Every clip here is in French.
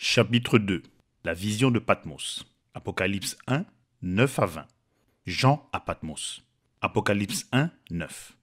Chapitre 2. La vision de Patmos. Apocalypse 1, 9 à 20. Jean à Patmos. Apocalypse 1, 9.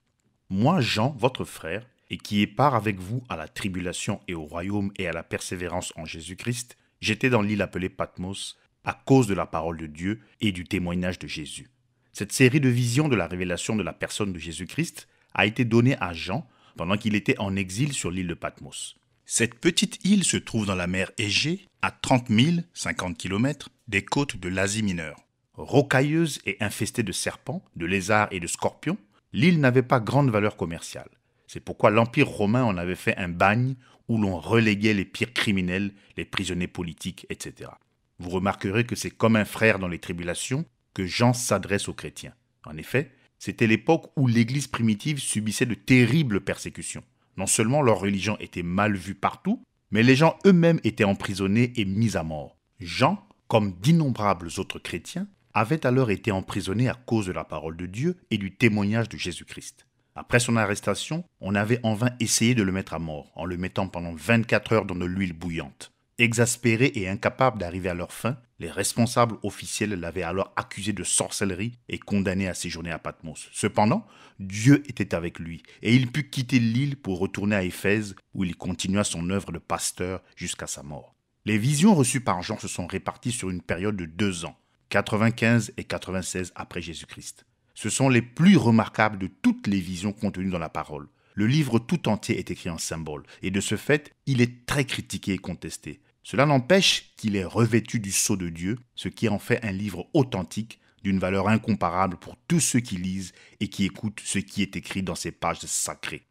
Moi, Jean, votre frère, et qui ai part avec vous à la tribulation et au royaume et à la persévérance en Jésus-Christ, j'étais dans l'île appelée Patmos à cause de la parole de Dieu et du témoignage de Jésus. Cette série de visions de la révélation de la personne de Jésus-Christ a été donnée à Jean pendant qu'il était en exil sur l'île de Patmos. Cette petite île se trouve dans la mer Égée, à 30 000, 50 km, des côtes de l'Asie mineure. Rocailleuse et infestée de serpents, de lézards et de scorpions, l'île n'avait pas grande valeur commerciale. C'est pourquoi l'Empire romain en avait fait un bagne où l'on reléguait les pires criminels, les prisonniers politiques, etc. Vous remarquerez que c'est comme un frère dans les tribulations que Jean s'adresse aux chrétiens. En effet, c'était l'époque où l'Église primitive subissait de terribles persécutions. Non seulement leur religion était mal vue partout, mais les gens eux-mêmes étaient emprisonnés et mis à mort. Jean, comme d'innombrables autres chrétiens, avait alors été emprisonné à cause de la parole de Dieu et du témoignage de Jésus-Christ. Après son arrestation, on avait en vain essayé de le mettre à mort, en le mettant pendant 24 heures dans de l'huile bouillante. Exaspérés et incapables d'arriver à leur fin, les responsables officiels l'avaient alors accusé de sorcellerie et condamné à séjourner à Patmos. Cependant, Dieu était avec lui et il put quitter l'île pour retourner à Éphèse où il continua son œuvre de pasteur jusqu'à sa mort. Les visions reçues par Jean se sont réparties sur une période de 2 ans, 95 et 96 après Jésus-Christ. Ce sont les plus remarquables de toutes les visions contenues dans la parole. Le livre tout entier est écrit en symbole et de ce fait, il est très critiqué et contesté. Cela n'empêche qu'il est revêtu du sceau de Dieu, ce qui en fait un livre authentique, d'une valeur incomparable pour tous ceux qui lisent et qui écoutent ce qui est écrit dans ces pages sacrées.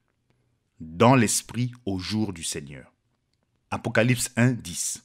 Dans l'esprit au jour du Seigneur. Apocalypse 1, 10.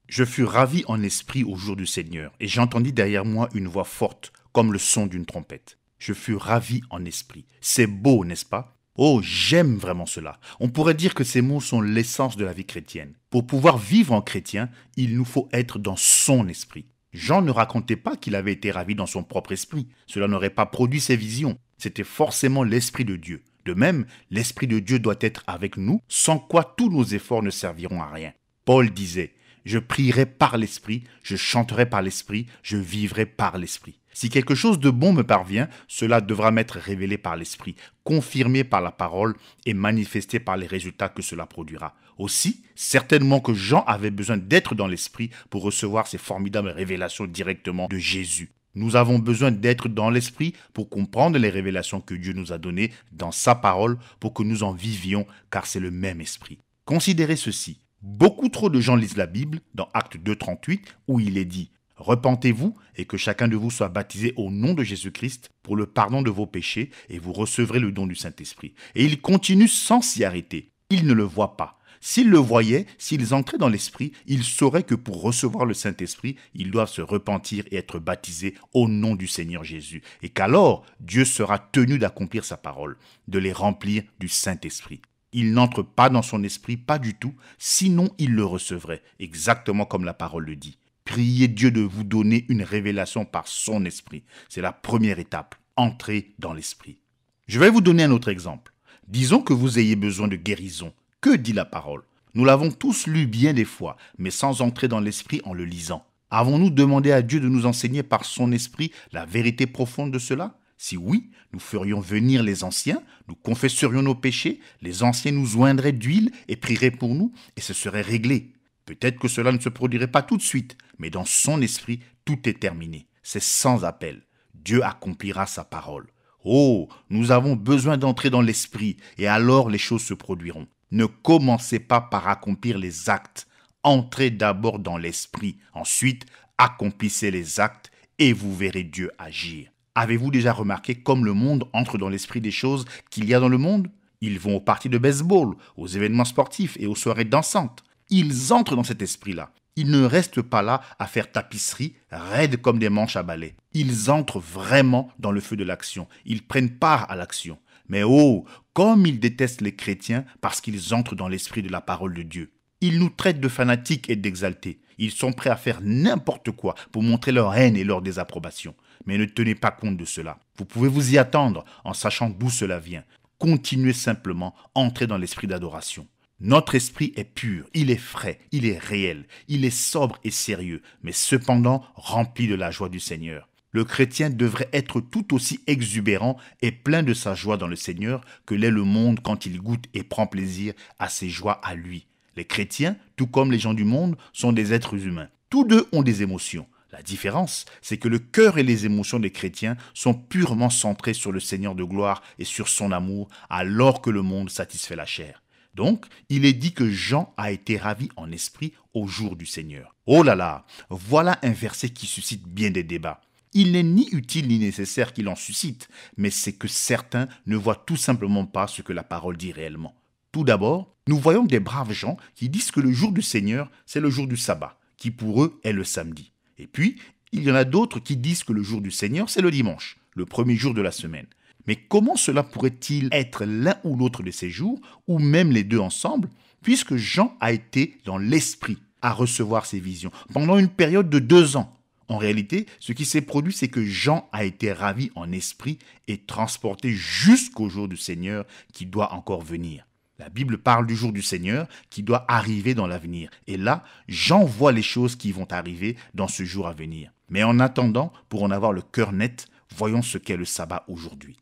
Je fus ravi en esprit au jour du Seigneur, et j'entendis derrière moi une voix forte, comme le son d'une trompette. Je fus ravi en esprit. C'est beau, n'est-ce pas ? Oh, j'aime vraiment cela. On pourrait dire que ces mots sont l'essence de la vie chrétienne. Pour pouvoir vivre en chrétien, il nous faut être dans son esprit. Jean ne racontait pas qu'il avait été ravi dans son propre esprit. Cela n'aurait pas produit ses visions. C'était forcément l'esprit de Dieu. De même, l'esprit de Dieu doit être avec nous, sans quoi tous nos efforts ne serviront à rien. Paul disait « Je prierai par l'esprit, je chanterai par l'esprit, je vivrai par l'esprit ». Si quelque chose de bon me parvient, cela devra m'être révélé par l'esprit, confirmé par la parole et manifesté par les résultats que cela produira. Aussi, certainement que Jean avait besoin d'être dans l'esprit pour recevoir ces formidables révélations directement de Jésus. Nous avons besoin d'être dans l'esprit pour comprendre les révélations que Dieu nous a données dans sa parole pour que nous en vivions, car c'est le même esprit. Considérez ceci. Beaucoup trop de gens lisent la Bible dans Actes 2:38 où il est dit « Repentez-vous et que chacun de vous soit baptisé au nom de Jésus-Christ pour le pardon de vos péchés et vous recevrez le don du Saint-Esprit. » Et ils continuent sans s'y arrêter. Ils ne le voient pas. S'ils le voyaient, s'ils entraient dans l'Esprit, ils sauraient que pour recevoir le Saint-Esprit, ils doivent se repentir et être baptisés au nom du Seigneur Jésus. Et qu'alors, Dieu sera tenu d'accomplir sa parole, de les remplir du Saint-Esprit. Il n'entre pas dans son esprit, pas du tout, sinon il le recevrait, exactement comme la parole le dit. Priez Dieu de vous donner une révélation par son esprit. C'est la première étape, entrer dans l'esprit. Je vais vous donner un autre exemple. Disons que vous ayez besoin de guérison. Que dit la parole ? Nous l'avons tous lu bien des fois, mais sans entrer dans l'esprit en le lisant. Avons-nous demandé à Dieu de nous enseigner par son esprit la vérité profonde de cela ? Si oui, nous ferions venir les anciens, nous confesserions nos péchés, les anciens nous oindraient d'huile et prieraient pour nous, et ce serait réglé. Peut-être que cela ne se produirait pas tout de suite, mais dans son esprit, tout est terminé. C'est sans appel. Dieu accomplira sa parole. Oh, nous avons besoin d'entrer dans l'esprit, et alors les choses se produiront. Ne commencez pas par accomplir les actes. Entrez d'abord dans l'esprit. Ensuite, accomplissez les actes, et vous verrez Dieu agir. Avez-vous déjà remarqué comme le monde entre dans l'esprit des choses qu'il y a dans le monde ? Ils vont aux parties de baseball, aux événements sportifs et aux soirées dansantes. Ils entrent dans cet esprit-là. Ils ne restent pas là à faire tapisserie, raides comme des manches à balai. Ils entrent vraiment dans le feu de l'action. Ils prennent part à l'action. Mais oh, comme ils détestent les chrétiens parce qu'ils entrent dans l'esprit de la parole de Dieu. Ils nous traitent de fanatiques et d'exaltés. Ils sont prêts à faire n'importe quoi pour montrer leur haine et leur désapprobation. Mais ne tenez pas compte de cela. Vous pouvez vous y attendre en sachant d'où cela vient. Continuez simplement, entrez dans l'esprit d'adoration. Notre esprit est pur, il est frais, il est réel, il est sobre et sérieux, mais cependant rempli de la joie du Seigneur. Le chrétien devrait être tout aussi exubérant et plein de sa joie dans le Seigneur que l'est le monde quand il goûte et prend plaisir à ses joies à lui. Les chrétiens, tout comme les gens du monde, sont des êtres humains. Tous deux ont des émotions. La différence, c'est que le cœur et les émotions des chrétiens sont purement centrés sur le Seigneur de gloire et sur son amour, alors que le monde satisfait la chair. Donc, il est dit que Jean a été ravi en esprit au jour du Seigneur. Oh là là, voilà un verset qui suscite bien des débats. Il n'est ni utile ni nécessaire qu'il en suscite, mais c'est que certains ne voient tout simplement pas ce que la parole dit réellement. Tout d'abord, nous voyons des braves gens qui disent que le jour du Seigneur, c'est le jour du sabbat, qui pour eux est le samedi. Et puis, il y en a d'autres qui disent que le jour du Seigneur, c'est le dimanche, le premier jour de la semaine. Mais comment cela pourrait-il être l'un ou l'autre de ces jours, ou même les deux ensemble, puisque Jean a été dans l'esprit à recevoir ces visions pendant une période de 2 ans. En réalité, ce qui s'est produit, c'est que Jean a été ravi en esprit et transporté jusqu'au jour du Seigneur qui doit encore venir. La Bible parle du jour du Seigneur qui doit arriver dans l'avenir. Et là, Jean voit les choses qui vont arriver dans ce jour à venir. Mais en attendant, pour en avoir le cœur net, voyons ce qu'est le sabbat aujourd'hui.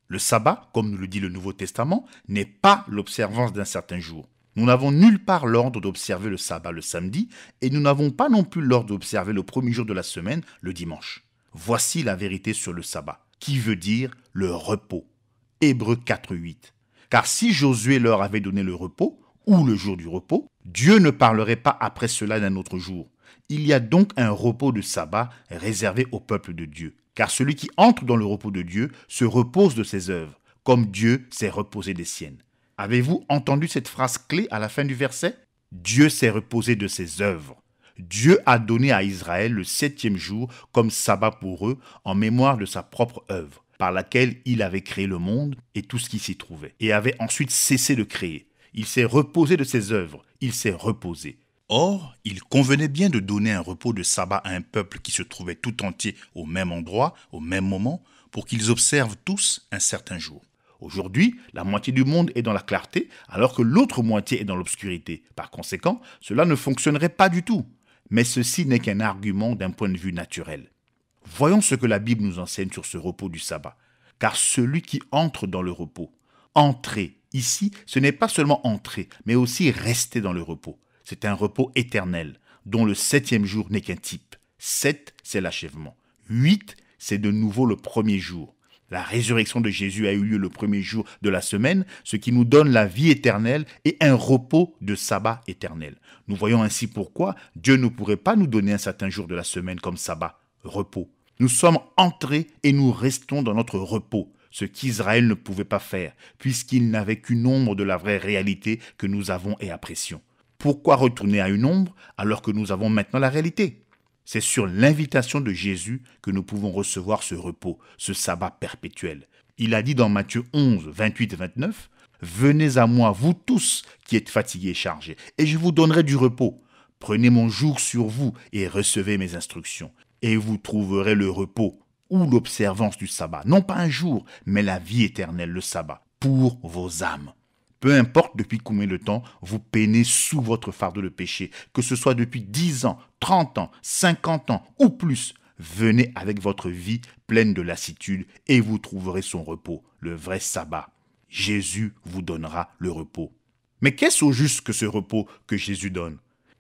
Le sabbat, comme nous le dit le Nouveau Testament, n'est pas l'observance d'un certain jour. Nous n'avons nulle part l'ordre d'observer le sabbat le samedi et nous n'avons pas non plus l'ordre d'observer le premier jour de la semaine, le dimanche. Voici la vérité sur le sabbat, qui veut dire le repos. Hébreux 4:8. Car si Josué leur avait donné le repos, ou le jour du repos, Dieu ne parlerait pas après cela d'un autre jour. Il y a donc un repos de sabbat réservé au peuple de Dieu. Car celui qui entre dans le repos de Dieu se repose de ses œuvres, comme Dieu s'est reposé des siennes. Avez-vous entendu cette phrase clé à la fin du verset? Dieu s'est reposé de ses œuvres. Dieu a donné à Israël le 7e jour comme sabbat pour eux en mémoire de sa propre œuvre, par laquelle il avait créé le monde et tout ce qui s'y trouvait, et avait ensuite cessé de créer. Il s'est reposé de ses œuvres, il s'est reposé. Or, il convenait bien de donner un repos de sabbat à un peuple qui se trouvait tout entier au même endroit, au même moment, pour qu'ils observent tous un certain jour. Aujourd'hui, la moitié du monde est dans la clarté, alors que l'autre moitié est dans l'obscurité. Par conséquent, cela ne fonctionnerait pas du tout. Mais ceci n'est qu'un argument d'un point de vue naturel. Voyons ce que la Bible nous enseigne sur ce repos du sabbat. Car celui qui entre dans le repos, entrer, ici, ce n'est pas seulement entrer, mais aussi rester dans le repos. C'est un repos éternel, dont le 7e jour n'est qu'un type. 7, c'est l'achèvement. 8, c'est de nouveau le premier jour. La résurrection de Jésus a eu lieu le premier jour de la semaine, ce qui nous donne la vie éternelle et un repos de sabbat éternel. Nous voyons ainsi pourquoi Dieu ne pourrait pas nous donner un certain jour de la semaine comme sabbat, repos. Nous sommes entrés et nous restons dans notre repos, ce qu'Israël ne pouvait pas faire, puisqu'il n'avait qu'une ombre de la vraie réalité que nous avons et apprécions. Pourquoi retourner à une ombre alors que nous avons maintenant la réalité? C'est sur l'invitation de Jésus que nous pouvons recevoir ce repos, ce sabbat perpétuel. Il a dit dans Matthieu 11, 28 et 29, « Venez à moi, vous tous qui êtes fatigués et chargés, et je vous donnerai du repos. Prenez mon joug sur vous et recevez mes instructions, et vous trouverez le repos ou l'observance du sabbat. Non pas un jour, mais la vie éternelle, le sabbat, pour vos âmes. » Peu importe depuis combien de temps vous peinez sous votre fardeau de péché, que ce soit depuis 10 ans, 30 ans, 50 ans ou plus, venez avec votre vie pleine de lassitude et vous trouverez son repos, le vrai sabbat. Jésus vous donnera le repos. Mais qu'est-ce au juste que ce repos que Jésus donne?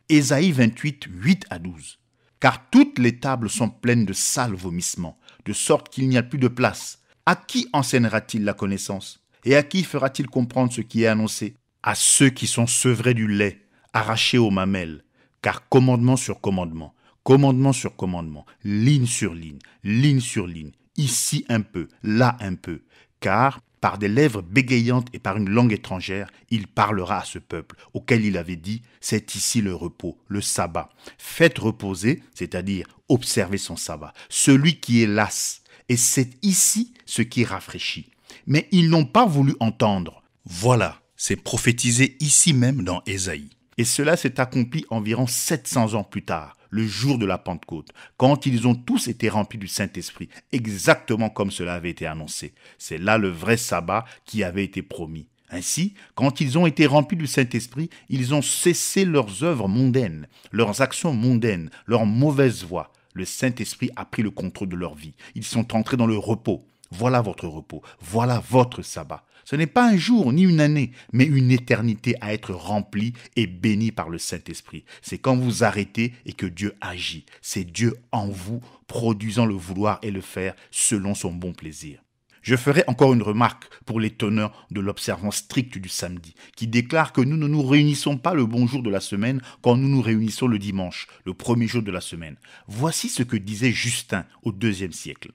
Ésaïe 28, 8 à 12. Car toutes les tables sont pleines de sales vomissements, de sorte qu'il n'y a plus de place. À qui enseignera-t-il la connaissance? Et à qui fera-t-il comprendre ce qui est annoncé? À ceux qui sont sevrés du lait, arrachés aux mamelles. Car commandement sur commandement, commandement sur commandement, ligne sur ligne, ici un peu, là un peu. Car par des lèvres bégayantes et par une langue étrangère, il parlera à ce peuple, auquel il avait dit, c'est ici le repos, le sabbat. Faites reposer, c'est-à-dire observer son sabbat, celui qui est las. Et c'est ici ce qui rafraîchit. Mais ils n'ont pas voulu entendre. Voilà, c'est prophétisé ici même dans Ésaïe. Et cela s'est accompli environ 700 ans plus tard, le jour de la Pentecôte, quand ils ont tous été remplis du Saint-Esprit, exactement comme cela avait été annoncé. C'est là le vrai sabbat qui avait été promis. Ainsi, quand ils ont été remplis du Saint-Esprit, ils ont cessé leurs œuvres mondaines, leurs actions mondaines, leurs mauvaises voies. Le Saint-Esprit a pris le contrôle de leur vie. Ils sont entrés dans le repos. Voilà votre repos, voilà votre sabbat. Ce n'est pas un jour ni une année, mais une éternité à être remplie et bénie par le Saint-Esprit. C'est quand vous arrêtez et que Dieu agit. C'est Dieu en vous, produisant le vouloir et le faire selon son bon plaisir. Je ferai encore une remarque pour les teneurs de l'observance stricte du samedi, qui déclarent que nous ne nous réunissons pas le bon jour de la semaine quand nous nous réunissons le dimanche, le premier jour de la semaine. Voici ce que disait Justin au IIe siècle.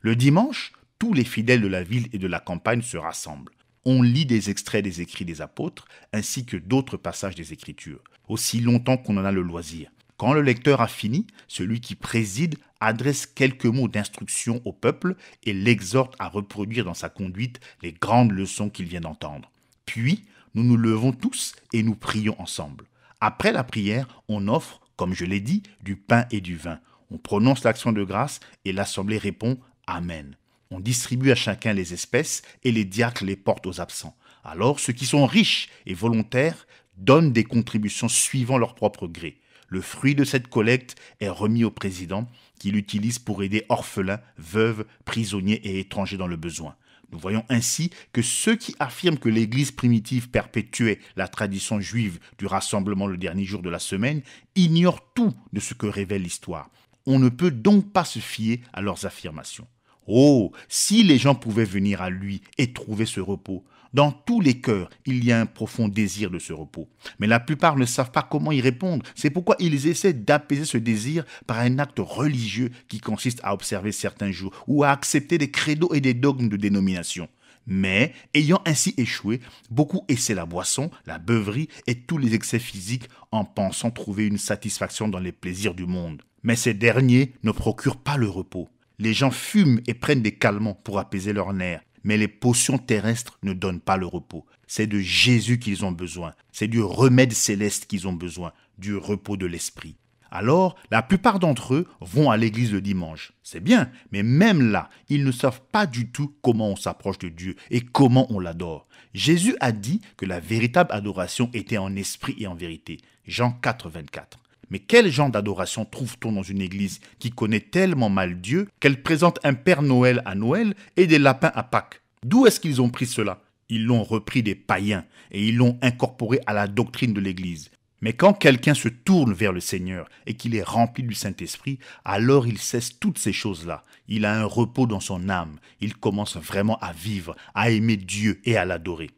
Le dimanche, tous les fidèles de la ville et de la campagne se rassemblent. On lit des extraits des écrits des apôtres, ainsi que d'autres passages des Écritures, aussi longtemps qu'on en a le loisir. Quand le lecteur a fini, celui qui préside adresse quelques mots d'instruction au peuple et l'exhorte à reproduire dans sa conduite les grandes leçons qu'il vient d'entendre. Puis, nous nous levons tous et nous prions ensemble. Après la prière, on offre, comme je l'ai dit, du pain et du vin. On prononce l'action de grâce et l'assemblée répond « Amen ». On distribue à chacun les espèces et les diacres les portent aux absents. Alors, ceux qui sont riches et volontaires donnent des contributions suivant leur propre gré. Le fruit de cette collecte est remis au président qui l'utilise pour aider orphelins, veuves, prisonniers et étrangers dans le besoin. Nous voyons ainsi que ceux qui affirment que l'Église primitive perpétuait la tradition juive du rassemblement le dernier jour de la semaine ignorent tout de ce que révèle l'histoire. On ne peut donc pas se fier à leurs affirmations. Oh, si les gens pouvaient venir à lui et trouver ce repos. Dans tous les cœurs, il y a un profond désir de ce repos. Mais la plupart ne savent pas comment y répondre. C'est pourquoi ils essaient d'apaiser ce désir par un acte religieux qui consiste à observer certains jours ou à accepter des credos et des dogmes de dénomination. Mais, ayant ainsi échoué, beaucoup essaient la boisson, la beuverie et tous les excès physiques en pensant trouver une satisfaction dans les plaisirs du monde. Mais ces derniers ne procurent pas le repos. Les gens fument et prennent des calmants pour apaiser leurs nerfs, mais les potions terrestres ne donnent pas le repos. C'est de Jésus qu'ils ont besoin, c'est du remède céleste qu'ils ont besoin, du repos de l'esprit. Alors, la plupart d'entre eux vont à l'église le dimanche. C'est bien, mais même là, ils ne savent pas du tout comment on s'approche de Dieu et comment on l'adore. Jésus a dit que la véritable adoration était en esprit et en vérité. Jean 4, 24. Mais quel genre d'adoration trouve-t-on dans une église qui connaît tellement mal Dieu qu'elle présente un Père Noël à Noël et des lapins à Pâques? D'où est-ce qu'ils ont pris cela? Ils l'ont repris des païens et ils l'ont incorporé à la doctrine de l'église. Mais quand quelqu'un se tourne vers le Seigneur et qu'il est rempli du Saint-Esprit, alors il cesse toutes ces choses-là. Il a un repos dans son âme. Il commence vraiment à vivre, à aimer Dieu et à l'adorer.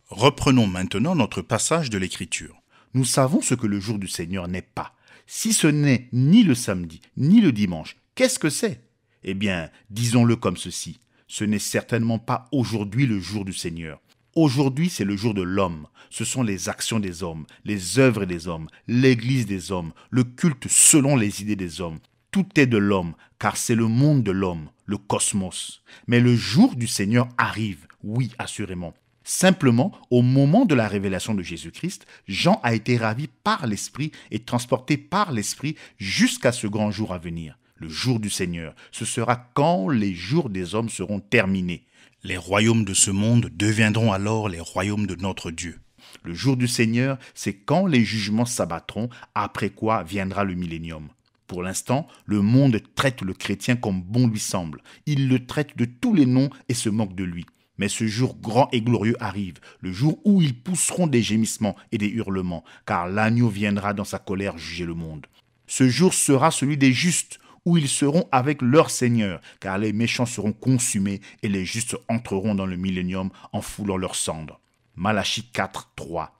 Reprenons maintenant notre passage de l'Écriture. Nous savons ce que le jour du Seigneur n'est pas. Si ce n'est ni le samedi, ni le dimanche, qu'est-ce que c'est? Eh bien, disons-le comme ceci. Ce n'est certainement pas aujourd'hui le jour du Seigneur. Aujourd'hui, c'est le jour de l'homme. Ce sont les actions des hommes, les œuvres des hommes, l'église des hommes, le culte selon les idées des hommes. Tout est de l'homme, car c'est le monde de l'homme, le cosmos. Mais le jour du Seigneur arrive, oui, assurément. Simplement, au moment de la révélation de Jésus-Christ, Jean a été ravi par l'Esprit et transporté par l'Esprit jusqu'à ce grand jour à venir. Le jour du Seigneur, ce sera quand les jours des hommes seront terminés. Les royaumes de ce monde deviendront alors les royaumes de notre Dieu. Le jour du Seigneur, c'est quand les jugements s'abattront, après quoi viendra le millénium. Pour l'instant, le monde traite le chrétien comme bon lui semble. Il le traite de tous les noms et se moque de lui. Mais ce jour grand et glorieux arrive, le jour où ils pousseront des gémissements et des hurlements, car l'agneau viendra dans sa colère juger le monde. Ce jour sera celui des justes, où ils seront avec leur Seigneur, car les méchants seront consumés et les justes entreront dans le millénium en foulant leurs cendres. Malachie 4, 3.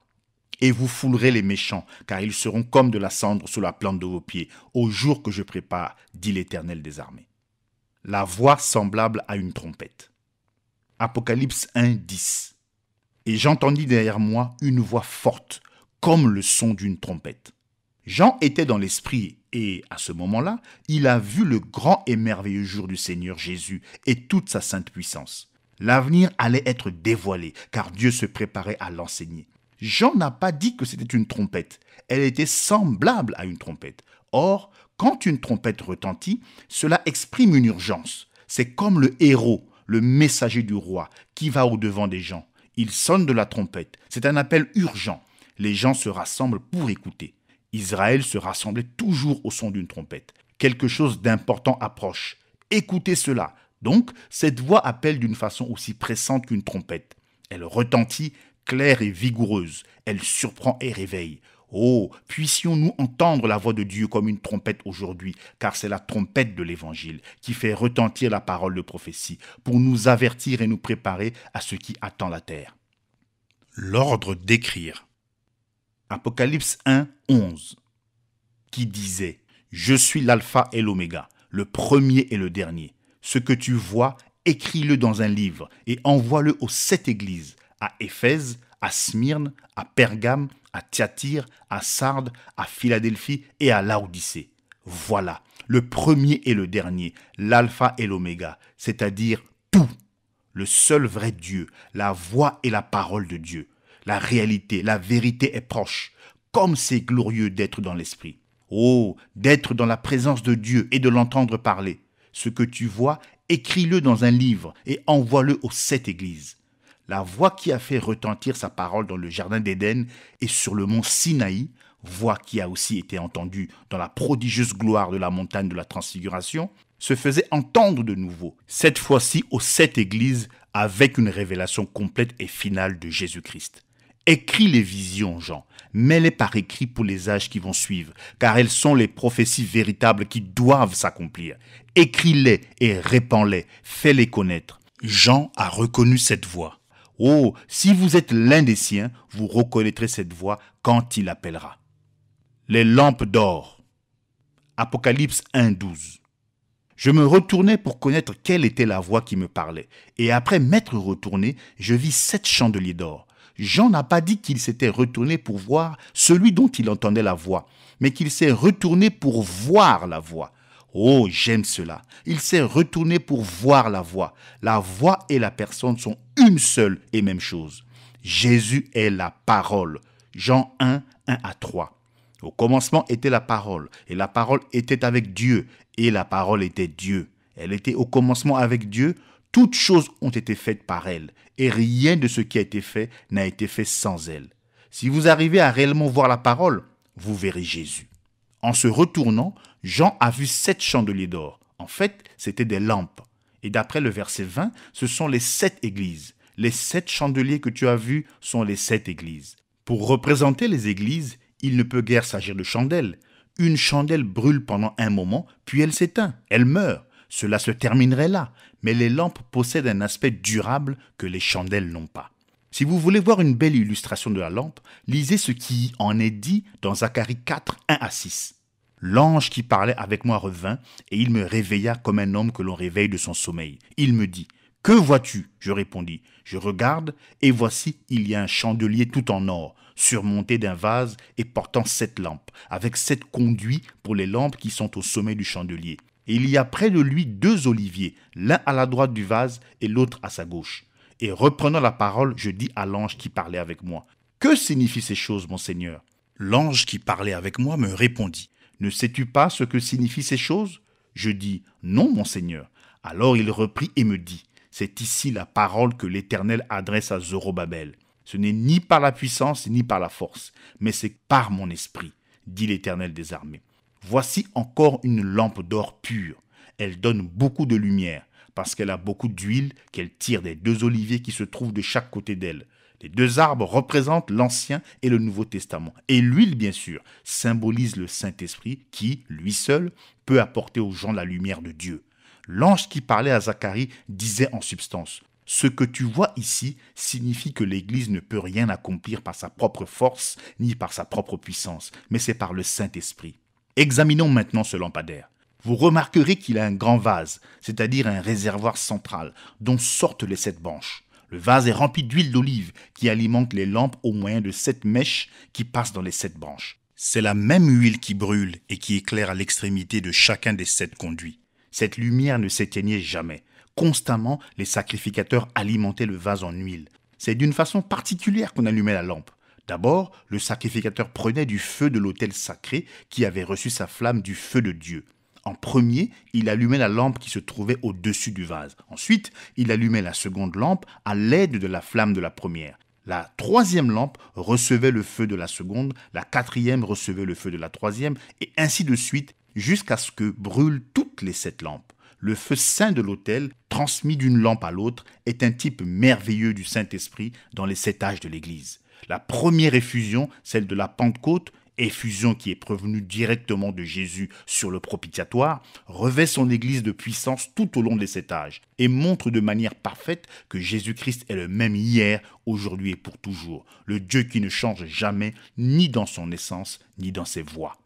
Et vous foulerez les méchants, car ils seront comme de la cendre sous la plante de vos pieds, au jour que je prépare, dit l'Éternel des armées. La voix semblable à une trompette. Apocalypse 1, 10. Et j'entendis derrière moi une voix forte, comme le son d'une trompette. Jean était dans l'esprit et, à ce moment-là, il a vu le grand et merveilleux jour du Seigneur Jésus et toute sa sainte puissance. L'avenir allait être dévoilé, car Dieu se préparait à l'enseigner. Jean n'a pas dit que c'était une trompette, elle était semblable à une trompette. Or, quand une trompette retentit, cela exprime une urgence. C'est comme le héros, le messager du roi, qui va au-devant des gens. Il sonne de la trompette. C'est un appel urgent. Les gens se rassemblent pour écouter. Israël se rassemblait toujours au son d'une trompette. Quelque chose d'important approche. Écoutez cela. Donc, cette voix appelle d'une façon aussi pressante qu'une trompette. Elle retentit, claire et vigoureuse. Elle surprend et réveille. Oh, puissions-nous entendre la voix de Dieu comme une trompette aujourd'hui, car c'est la trompette de l'Évangile qui fait retentir la parole de prophétie pour nous avertir et nous préparer à ce qui attend la terre. L'ordre d'écrire. Apocalypse 1, 11, qui disait « Je suis l'alpha et l'oméga, le premier et le dernier. Ce que tu vois, écris-le dans un livre et envoie-le aux 7 églises, à Éphèse, à Smyrne, à Pergame, à Thyatire, à Sardes, à Philadelphie et à Laodicée. Voilà, le premier et le dernier, l'alpha et l'oméga, c'est-à-dire tout. Le seul vrai Dieu, la voix et la parole de Dieu. La réalité, la vérité est proche. Comme c'est glorieux d'être dans l'esprit. Oh, d'être dans la présence de Dieu et de l'entendre parler. Ce que tu vois, écris-le dans un livre et envoie-le aux 7 églises. La voix qui a fait retentir sa parole dans le jardin d'Éden et sur le mont Sinaï, voix qui a aussi été entendue dans la prodigieuse gloire de la montagne de la Transfiguration, se faisait entendre de nouveau, cette fois-ci aux 7 églises avec une révélation complète et finale de Jésus-Christ. Écris les visions, Jean, mets-les par écrit pour les âges qui vont suivre, car elles sont les prophéties véritables qui doivent s'accomplir. Écris-les et répands-les, fais-les connaître. Jean a reconnu cette voix. Oh, si vous êtes l'un des siens, vous reconnaîtrez cette voix quand il appellera. Les lampes d'or. Apocalypse 1, 12. Je me retournai pour connaître quelle était la voix qui me parlait, et après m'être retourné, je vis 7 chandeliers d'or. Jean n'a pas dit qu'il s'était retourné pour voir celui dont il entendait la voix, mais qu'il s'est retourné pour voir la voix. Oh, j'aime cela. Il s'est retourné pour voir la voix. La voix et la personne sont une seule et même chose. Jésus est la parole. Jean 1, 1 à 3. Au commencement était la parole, et la parole était avec Dieu, et la parole était Dieu. Elle était au commencement avec Dieu. Toutes choses ont été faites par elle, et rien de ce qui a été fait n'a été fait sans elle. Si vous arrivez à réellement voir la parole, vous verrez Jésus. En se retournant, Jean a vu 7 chandeliers d'or. En fait, c'étaient des lampes. Et d'après le verset 20, ce sont les 7 églises. Les 7 chandeliers que tu as vus sont les 7 églises. Pour représenter les églises, il ne peut guère s'agir de chandelles. Une chandelle brûle pendant un moment, puis elle s'éteint, elle meurt. Cela se terminerait là, mais les lampes possèdent un aspect durable que les chandelles n'ont pas. Si vous voulez voir une belle illustration de la lampe, lisez ce qui en est dit dans Zacharie 4, 1 à 6. L'ange qui parlait avec moi revint, et il me réveilla comme un homme que l'on réveille de son sommeil. Il me dit, « Que vois-tu » Je répondis, « Je regarde, et voici, il y a un chandelier tout en or, surmonté d'un vase et portant 7 lampes, avec 7 conduits pour les lampes qui sont au sommet du chandelier. Et il y a près de lui 2 oliviers, l'un à la droite du vase et l'autre à sa gauche. Et reprenant la parole, je dis à l'ange qui parlait avec moi, « Que signifient ces choses, mon Seigneur ?» L'ange qui parlait avec moi me répondit, « Ne sais-tu pas ce que signifient ces choses ?» Je dis, « Non, mon Seigneur. » Alors il reprit et me dit, « C'est ici la parole que l'Éternel adresse à Zorobabel. Ce n'est ni par la puissance ni par la force, mais c'est par mon esprit, dit l'Éternel des armées. Voici encore une lampe d'or pure. Elle donne beaucoup de lumière, parce qu'elle a beaucoup d'huile qu'elle tire des 2 oliviers qui se trouvent de chaque côté d'elle. Les 2 arbres représentent l'Ancien et le Nouveau Testament. Et l'huile, bien sûr, symbolise le Saint-Esprit qui, lui seul, peut apporter aux gens la lumière de Dieu. L'ange qui parlait à Zacharie disait en substance, « Ce que tu vois ici signifie que l'Église ne peut rien accomplir par sa propre force ni par sa propre puissance, mais c'est par le Saint-Esprit. » Examinons maintenant ce lampadaire. Vous remarquerez qu'il a un grand vase, c'est-à-dire un réservoir central, dont sortent les 7 branches. Le vase est rempli d'huile d'olive qui alimente les lampes au moyen de 7 mèches qui passent dans les 7 branches. C'est la même huile qui brûle et qui éclaire à l'extrémité de chacun des 7 conduits. Cette lumière ne s'éteignait jamais. Constamment, les sacrificateurs alimentaient le vase en huile. C'est d'une façon particulière qu'on allumait la lampe. D'abord, le sacrificateur prenait du feu de l'autel sacré qui avait reçu sa flamme du feu de Dieu. En premier, il allumait la lampe qui se trouvait au-dessus du vase. Ensuite, il allumait la seconde lampe à l'aide de la flamme de la première. La troisième lampe recevait le feu de la seconde, la quatrième recevait le feu de la troisième, et ainsi de suite, jusqu'à ce que brûlent toutes les 7 lampes. Le feu saint de l'autel, transmis d'une lampe à l'autre, est un type merveilleux du Saint-Esprit dans les 7 âges de l'Église. La première effusion, celle de la Pentecôte, effusion qui est provenue directement de Jésus sur le propitiatoire, revêt son Église de puissance tout au long des 7 âges et montre de manière parfaite que Jésus-Christ est le même hier, aujourd'hui et pour toujours, le Dieu qui ne change jamais, ni dans son essence, ni dans ses voies.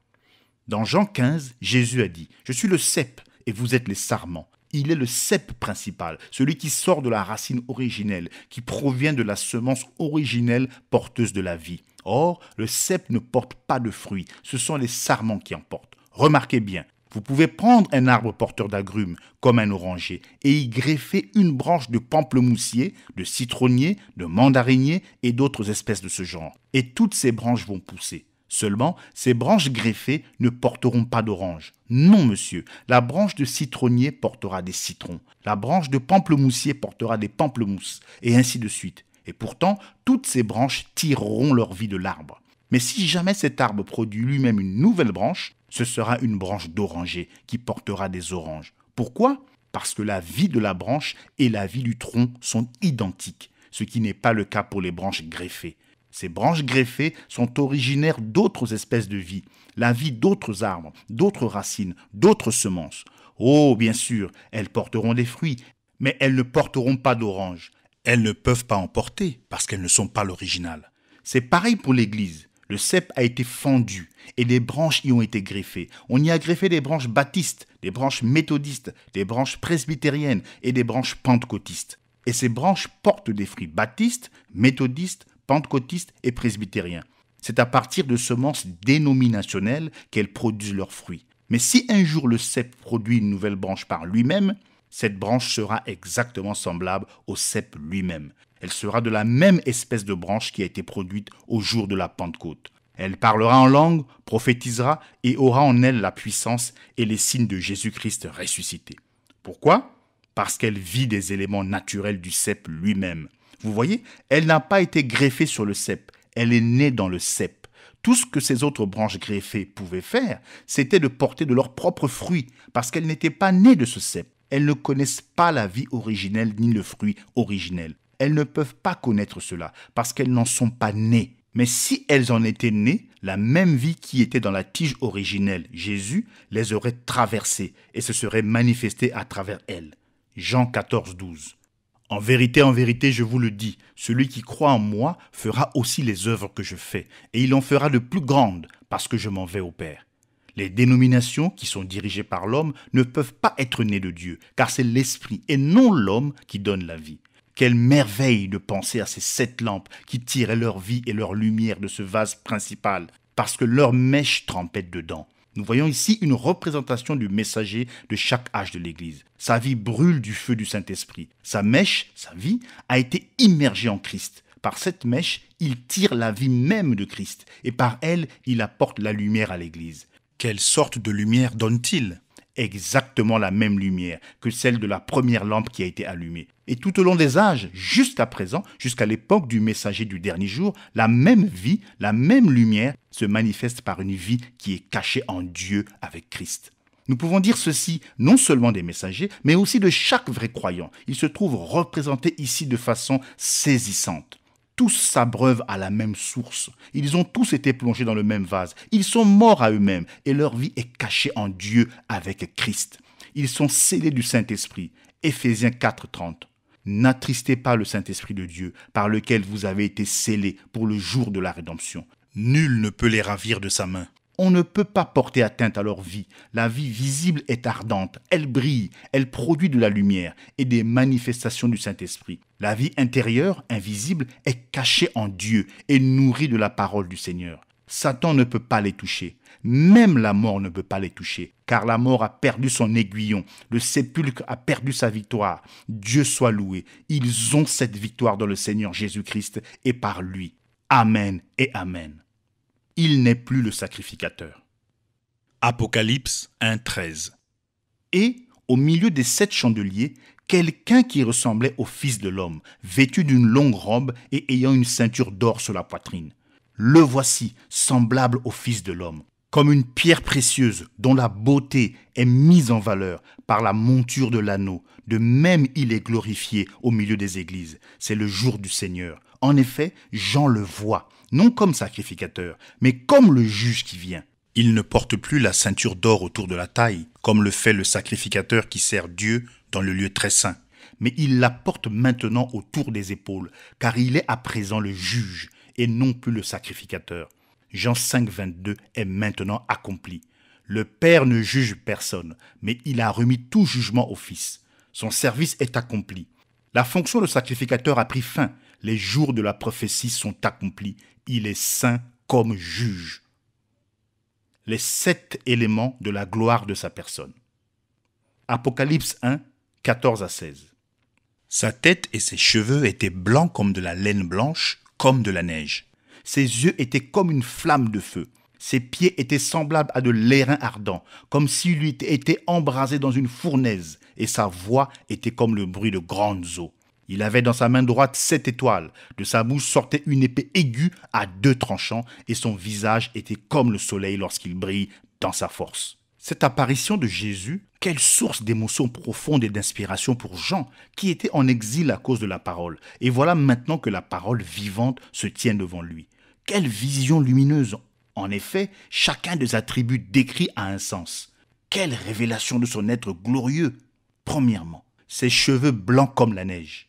Dans Jean 15, Jésus a dit « Je suis le cep et vous êtes les sarments ». Il est le cep principal, celui qui sort de la racine originelle, qui provient de la semence originelle porteuse de la vie. Or, le cep ne porte pas de fruits, ce sont les sarments qui en portent. Remarquez bien, vous pouvez prendre un arbre porteur d'agrumes, comme un oranger, et y greffer une branche de pamplemoussier, de citronnier, de mandarinier et d'autres espèces de ce genre. Et toutes ces branches vont pousser. Seulement, ces branches greffées ne porteront pas d'orange. Non, monsieur, la branche de citronnier portera des citrons, la branche de pamplemoussier portera des pamplemousses, et ainsi de suite. Et pourtant, toutes ces branches tireront leur vie de l'arbre. Mais si jamais cet arbre produit lui-même une nouvelle branche, ce sera une branche d'oranger qui portera des oranges. Pourquoi ? Parce que la vie de la branche et la vie du tronc sont identiques, ce qui n'est pas le cas pour les branches greffées. Ces branches greffées sont originaires d'autres espèces de vie, la vie d'autres arbres, d'autres racines, d'autres semences. Oh, bien sûr, elles porteront des fruits, mais elles ne porteront pas d'oranges. Elles ne peuvent pas en porter parce qu'elles ne sont pas l'original. C'est pareil pour l'Église. Le cep a été fendu et des branches y ont été greffées. On y a greffé des branches baptistes, des branches méthodistes, des branches presbytériennes et des branches pentecôtistes. Et ces branches portent des fruits baptistes, méthodistes, pentecôtistes et presbytériens. C'est à partir de semences dénominationnelles qu'elles produisent leurs fruits. Mais si un jour le cep produit une nouvelle branche par lui-même, cette branche sera exactement semblable au cep lui-même. Elle sera de la même espèce de branche qui a été produite au jour de la Pentecôte. Elle parlera en langue, prophétisera et aura en elle la puissance et les signes de Jésus-Christ ressuscité. Pourquoi ? Parce qu'elle vit des éléments naturels du cep lui-même. Vous voyez, elle n'a pas été greffée sur le cep, elle est née dans le cep. Tout ce que ces autres branches greffées pouvaient faire, c'était de porter de leurs propres fruits, parce qu'elles n'étaient pas nées de ce cep. Elles ne connaissent pas la vie originelle ni le fruit originel. Elles ne peuvent pas connaître cela, parce qu'elles n'en sont pas nées. Mais si elles en étaient nées, la même vie qui était dans la tige originelle, Jésus, les aurait traversées et se serait manifestée à travers elles. Jean 14, 12. En vérité, je vous le dis, celui qui croit en moi fera aussi les œuvres que je fais, et il en fera de plus grandes, parce que je m'en vais au Père. Les dénominations qui sont dirigées par l'homme ne peuvent pas être nées de Dieu, car c'est l'Esprit et non l'homme qui donne la vie. Quelle merveille de penser à ces 7 lampes qui tiraient leur vie et leur lumière de ce vase principal, parce que leur mèche trempait dedans. Nous voyons ici une représentation du messager de chaque âge de l'Église. Sa vie brûle du feu du Saint-Esprit. Sa mèche, sa vie, a été immergée en Christ. Par cette mèche, il tire la vie même de Christ, et par elle, il apporte la lumière à l'Église. Quelle sorte de lumière donne-t-il ? Exactement la même lumière que celle de la première lampe qui a été allumée. Et tout au long des âges, jusqu'à présent, jusqu'à l'époque du messager du dernier jour, la même vie, la même lumière se manifeste par une vie qui est cachée en Dieu avec Christ. Nous pouvons dire ceci non seulement des messagers, mais aussi de chaque vrai croyant. Il se trouve représenté ici de façon saisissante. Tous s'abreuvent à la même source. Ils ont tous été plongés dans le même vase. Ils sont morts à eux-mêmes et leur vie est cachée en Dieu avec Christ. Ils sont scellés du Saint-Esprit. Éphésiens 4, 30. N'attristez pas le Saint-Esprit de Dieu par lequel vous avez été scellés pour le jour de la rédemption. Nul ne peut les ravir de sa main. On ne peut pas porter atteinte à leur vie. La vie visible est ardente, elle brille, elle produit de la lumière et des manifestations du Saint-Esprit. La vie intérieure, invisible, est cachée en Dieu et nourrie de la parole du Seigneur. Satan ne peut pas les toucher. Même la mort ne peut pas les toucher, car la mort a perdu son aiguillon, le sépulcre a perdu sa victoire. Dieu soit loué. Ils ont cette victoire dans le Seigneur Jésus-Christ et par lui. Amen et Amen. Il n'est plus le sacrificateur. Apocalypse 1, 13. Et, au milieu des 7 chandeliers, quelqu'un qui ressemblait au Fils de l'homme, vêtu d'une longue robe et ayant une ceinture d'or sur la poitrine. Le voici, semblable au Fils de l'homme, comme une pierre précieuse dont la beauté est mise en valeur par la monture de l'anneau. De même, il est glorifié au milieu des églises. C'est le jour du Seigneur. En effet, Jean le voit, non comme sacrificateur, mais comme le juge qui vient. Il ne porte plus la ceinture d'or autour de la taille, comme le fait le sacrificateur qui sert Dieu dans le lieu très saint. Mais il la porte maintenant autour des épaules, car il est à présent le juge, et non plus le sacrificateur. Jean 5, 22 est maintenant accompli. Le Père ne juge personne, mais il a remis tout jugement au Fils. Son service est accompli. La fonction de sacrificateur a pris fin. Les jours de la prophétie sont accomplis. Il est saint comme juge. Les 7 éléments de la gloire de sa personne. Apocalypse 1, 14 à 16. Sa tête et ses cheveux étaient blancs comme de la laine blanche, comme de la neige. Ses yeux étaient comme une flamme de feu. Ses pieds étaient semblables à de l'airain ardent, comme s'il eût été embrasé dans une fournaise, et sa voix était comme le bruit de grandes eaux. Il avait dans sa main droite 7 étoiles. De sa bouche sortait une épée aiguë à 2 tranchants, et son visage était comme le soleil lorsqu'il brille dans sa force. Cette apparition de Jésus, quelle source d'émotion profonde et d'inspiration pour Jean, qui était en exil à cause de la parole. Et voilà maintenant que la parole vivante se tient devant lui. Quelle vision lumineuse! En effet, chacun des attributs décrits a un sens. Quelle révélation de son être glorieux! Premièrement, ses cheveux blancs comme la neige.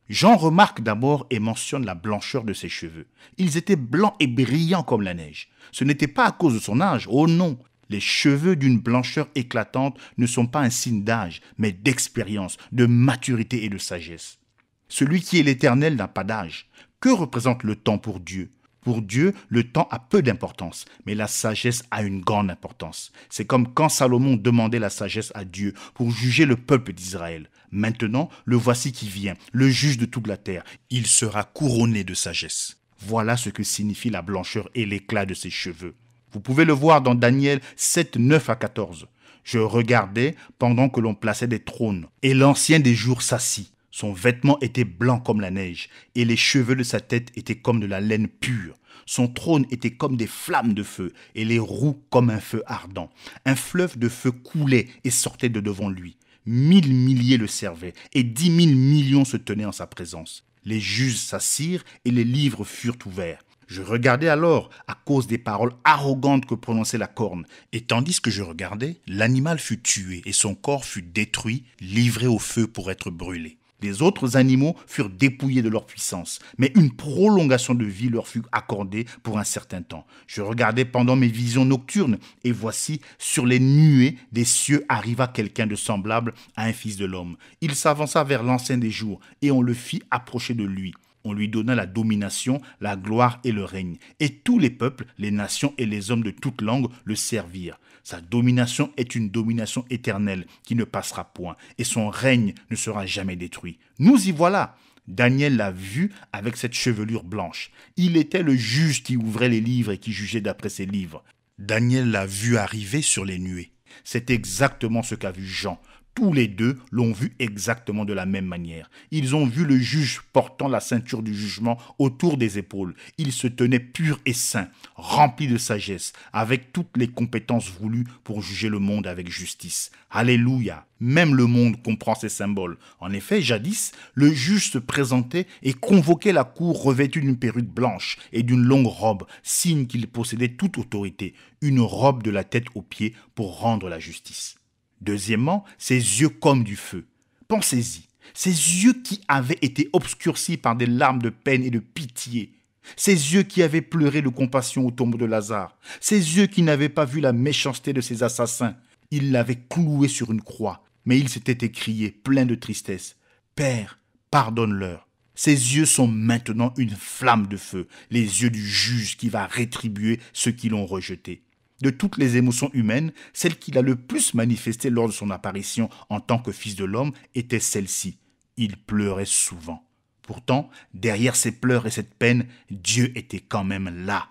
Jean remarque d'abord et mentionne la blancheur de ses cheveux. Ils étaient blancs et brillants comme la neige. Ce n'était pas à cause de son âge, oh non! Les cheveux d'une blancheur éclatante ne sont pas un signe d'âge, mais d'expérience, de maturité et de sagesse. Celui qui est l'Éternel n'a pas d'âge. Que représente le temps pour Dieu? Pour Dieu, le temps a peu d'importance, mais la sagesse a une grande importance. C'est comme quand Salomon demandait la sagesse à Dieu pour juger le peuple d'Israël. Maintenant, le voici qui vient, le juge de toute la terre. Il sera couronné de sagesse. Voilà ce que signifie la blancheur et l'éclat de ses cheveux. Vous pouvez le voir dans Daniel 7, 9 à 14. Je regardais pendant que l'on plaçait des trônes, et l'ancien des jours s'assit. Son vêtement était blanc comme la neige, et les cheveux de sa tête étaient comme de la laine pure. Son trône était comme des flammes de feu, et les roues comme un feu ardent. Un fleuve de feu coulait et sortait de devant lui. 1000 milliers le servaient, et 10 000 millions se tenaient en sa présence. Les juges s'assirent, et les livres furent ouverts. Je regardais alors à cause des paroles arrogantes que prononçait la corne. Et tandis que je regardais, l'animal fut tué et son corps fut détruit, livré au feu pour être brûlé. Les autres animaux furent dépouillés de leur puissance, mais une prolongation de vie leur fut accordée pour un certain temps. Je regardais pendant mes visions nocturnes, et voici, sur les nuées des cieux arriva quelqu'un de semblable à un fils de l'homme. Il s'avança vers l'ancien des jours, et on le fit approcher de lui. On lui donna la domination, la gloire et le règne. Et tous les peuples, les nations et les hommes de toute langue le servirent. Sa domination est une domination éternelle qui ne passera point, et son règne ne sera jamais détruit. Nous y voilà. Daniel l'a vu avec cette chevelure blanche. Il était le juge qui ouvrait les livres et qui jugeait d'après ses livres. Daniel l'a vu arriver sur les nuées. C'est exactement ce qu'a vu Jean. Tous les deux l'ont vu exactement de la même manière. Ils ont vu le juge portant la ceinture du jugement autour des épaules. Il se tenait pur et saint, rempli de sagesse, avec toutes les compétences voulues pour juger le monde avec justice. Alléluia! Même le monde comprend ces symboles. En effet, jadis, le juge se présentait et convoquait la cour revêtue d'une perruque blanche et d'une longue robe, signe qu'il possédait toute autorité, une robe de la tête aux pieds pour rendre la justice. Deuxièmement, ses yeux comme du feu. Pensez-y, ses yeux qui avaient été obscurcis par des larmes de peine et de pitié. Ses yeux qui avaient pleuré de compassion au tombeau de Lazare. Ses yeux qui n'avaient pas vu la méchanceté de ses assassins. Il l'avait cloué sur une croix, mais il s'était écrié, plein de tristesse, « Père, pardonne-leur ». Ses yeux sont maintenant une flamme de feu, les yeux du juge qui va rétribuer ceux qui l'ont rejeté. De toutes les émotions humaines, celle qu'il a le plus manifestée lors de son apparition en tant que fils de l'homme était celle-ci. Il pleurait souvent. Pourtant, derrière ces pleurs et cette peine, Dieu était quand même là.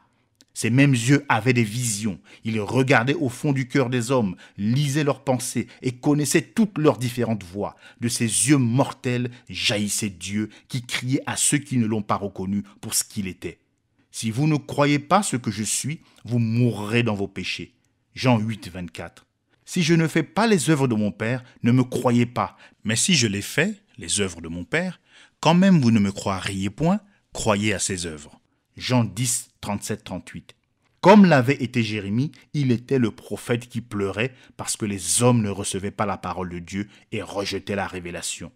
Ces mêmes yeux avaient des visions. Ils regardaient au fond du cœur des hommes, lisaient leurs pensées et connaissaient toutes leurs différentes voies. De ces yeux mortels jaillissait Dieu qui criait à ceux qui ne l'ont pas reconnu pour ce qu'il était. Si vous ne croyez pas ce que je suis, vous mourrez dans vos péchés. Jean 8, 24. Si je ne fais pas les œuvres de mon Père, ne me croyez pas. Mais si je les fais, les œuvres de mon Père, quand même vous ne me croiriez point, croyez à ses œuvres. Jean 10, 37, 38. Comme l'avait été Jérémie, il était le prophète qui pleurait parce que les hommes ne recevaient pas la parole de Dieu et rejetaient la révélation.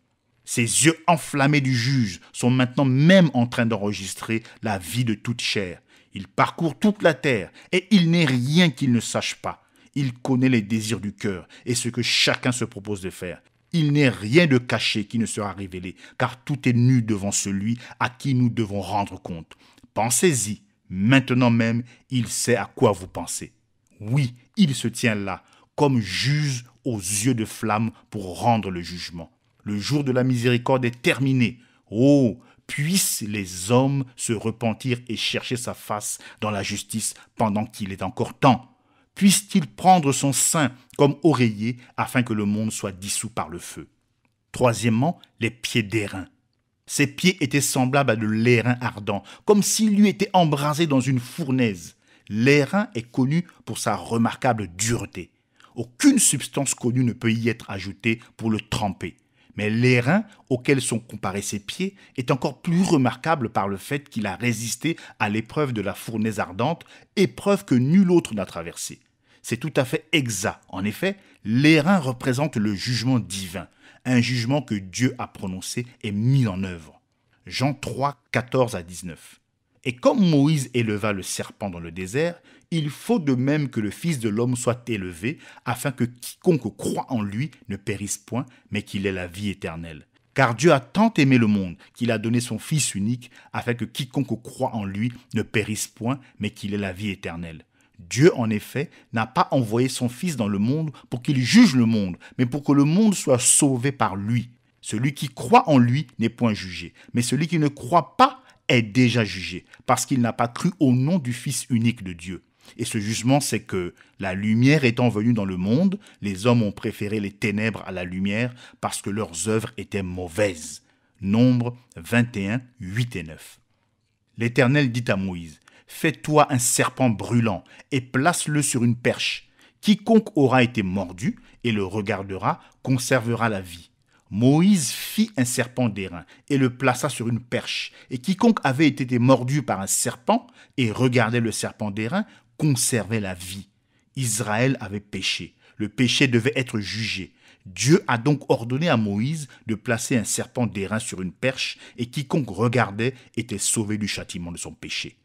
Ses yeux enflammés du juge sont maintenant même en train d'enregistrer la vie de toute chair. Il parcourt toute la terre et il n'est rien qu'il ne sache pas. Il connaît les désirs du cœur et ce que chacun se propose de faire. Il n'est rien de caché qui ne sera révélé, car tout est nu devant celui à qui nous devons rendre compte. Pensez-y, maintenant même, il sait à quoi vous pensez. Oui, il se tient là, comme juge aux yeux de flamme pour rendre le jugement. Le jour de la miséricorde est terminé. Oh, puissent les hommes se repentir et chercher sa face dans la justice pendant qu'il est encore temps. Puisse-t-il prendre son sein comme oreiller afin que le monde soit dissous par le feu. Troisièmement, les pieds d'airain. Ses pieds étaient semblables à de l'airain ardent, comme s'il lui était embrasé dans une fournaise. L'airain est connu pour sa remarquable dureté. Aucune substance connue ne peut y être ajoutée pour le tremper. Mais l'airain auquel sont comparés ses pieds est encore plus remarquable par le fait qu'il a résisté à l'épreuve de la fournaise ardente, épreuve que nul autre n'a traversée. C'est tout à fait exact. En effet, l'airain représente le jugement divin, un jugement que Dieu a prononcé et mis en œuvre. Jean 3, 14 à 19. Et comme Moïse éleva le serpent dans le désert, il faut de même que le Fils de l'homme soit élevé, afin que quiconque croit en lui ne périsse point, mais qu'il ait la vie éternelle. Car Dieu a tant aimé le monde qu'il a donné son Fils unique, afin que quiconque croit en lui ne périsse point, mais qu'il ait la vie éternelle. Dieu, en effet, n'a pas envoyé son Fils dans le monde pour qu'il juge le monde, mais pour que le monde soit sauvé par lui. Celui qui croit en lui n'est point jugé, mais celui qui ne croit pas est déjà jugé, parce qu'il n'a pas cru au nom du Fils unique de Dieu. Et ce jugement, c'est que, la lumière étant venue dans le monde, les hommes ont préféré les ténèbres à la lumière parce que leurs œuvres étaient mauvaises. Nombre 21, 8 et 9. L'Éternel dit à Moïse, « Fais-toi un serpent brûlant et place-le sur une perche. Quiconque aura été mordu et le regardera conservera la vie. » Moïse fit un serpent d'airain et le plaça sur une perche. Et quiconque avait été mordu par un serpent et regardait le serpent d'airain conservait la vie. Israël avait péché. Le péché devait être jugé. Dieu a donc ordonné à Moïse de placer un serpent d'airain sur une perche et quiconque regardait était sauvé du châtiment de son péché.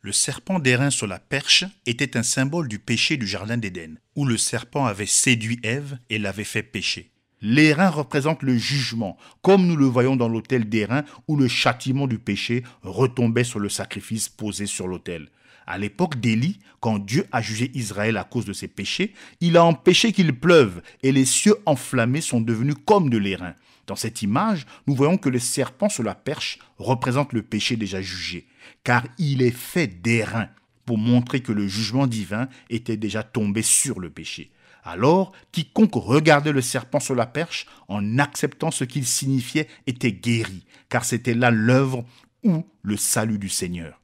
Le serpent d'airain sur la perche était un symbole du péché du jardin d'Éden, où le serpent avait séduit Ève et l'avait fait pécher. L'airain représente le jugement, comme nous le voyons dans l'autel d'airain où le châtiment du péché retombait sur le sacrifice posé sur l'autel. À l'époque d'Élie, quand Dieu a jugé Israël à cause de ses péchés, il a empêché qu'il pleuve et les cieux enflammés sont devenus comme de l'airain. Dans cette image, nous voyons que le serpent sur la perche représente le péché déjà jugé, car il est fait d'airain pour montrer que le jugement divin était déjà tombé sur le péché. Alors, quiconque regardait le serpent sur la perche, en acceptant ce qu'il signifiait, était guéri, car c'était là l'œuvre ou le salut du Seigneur.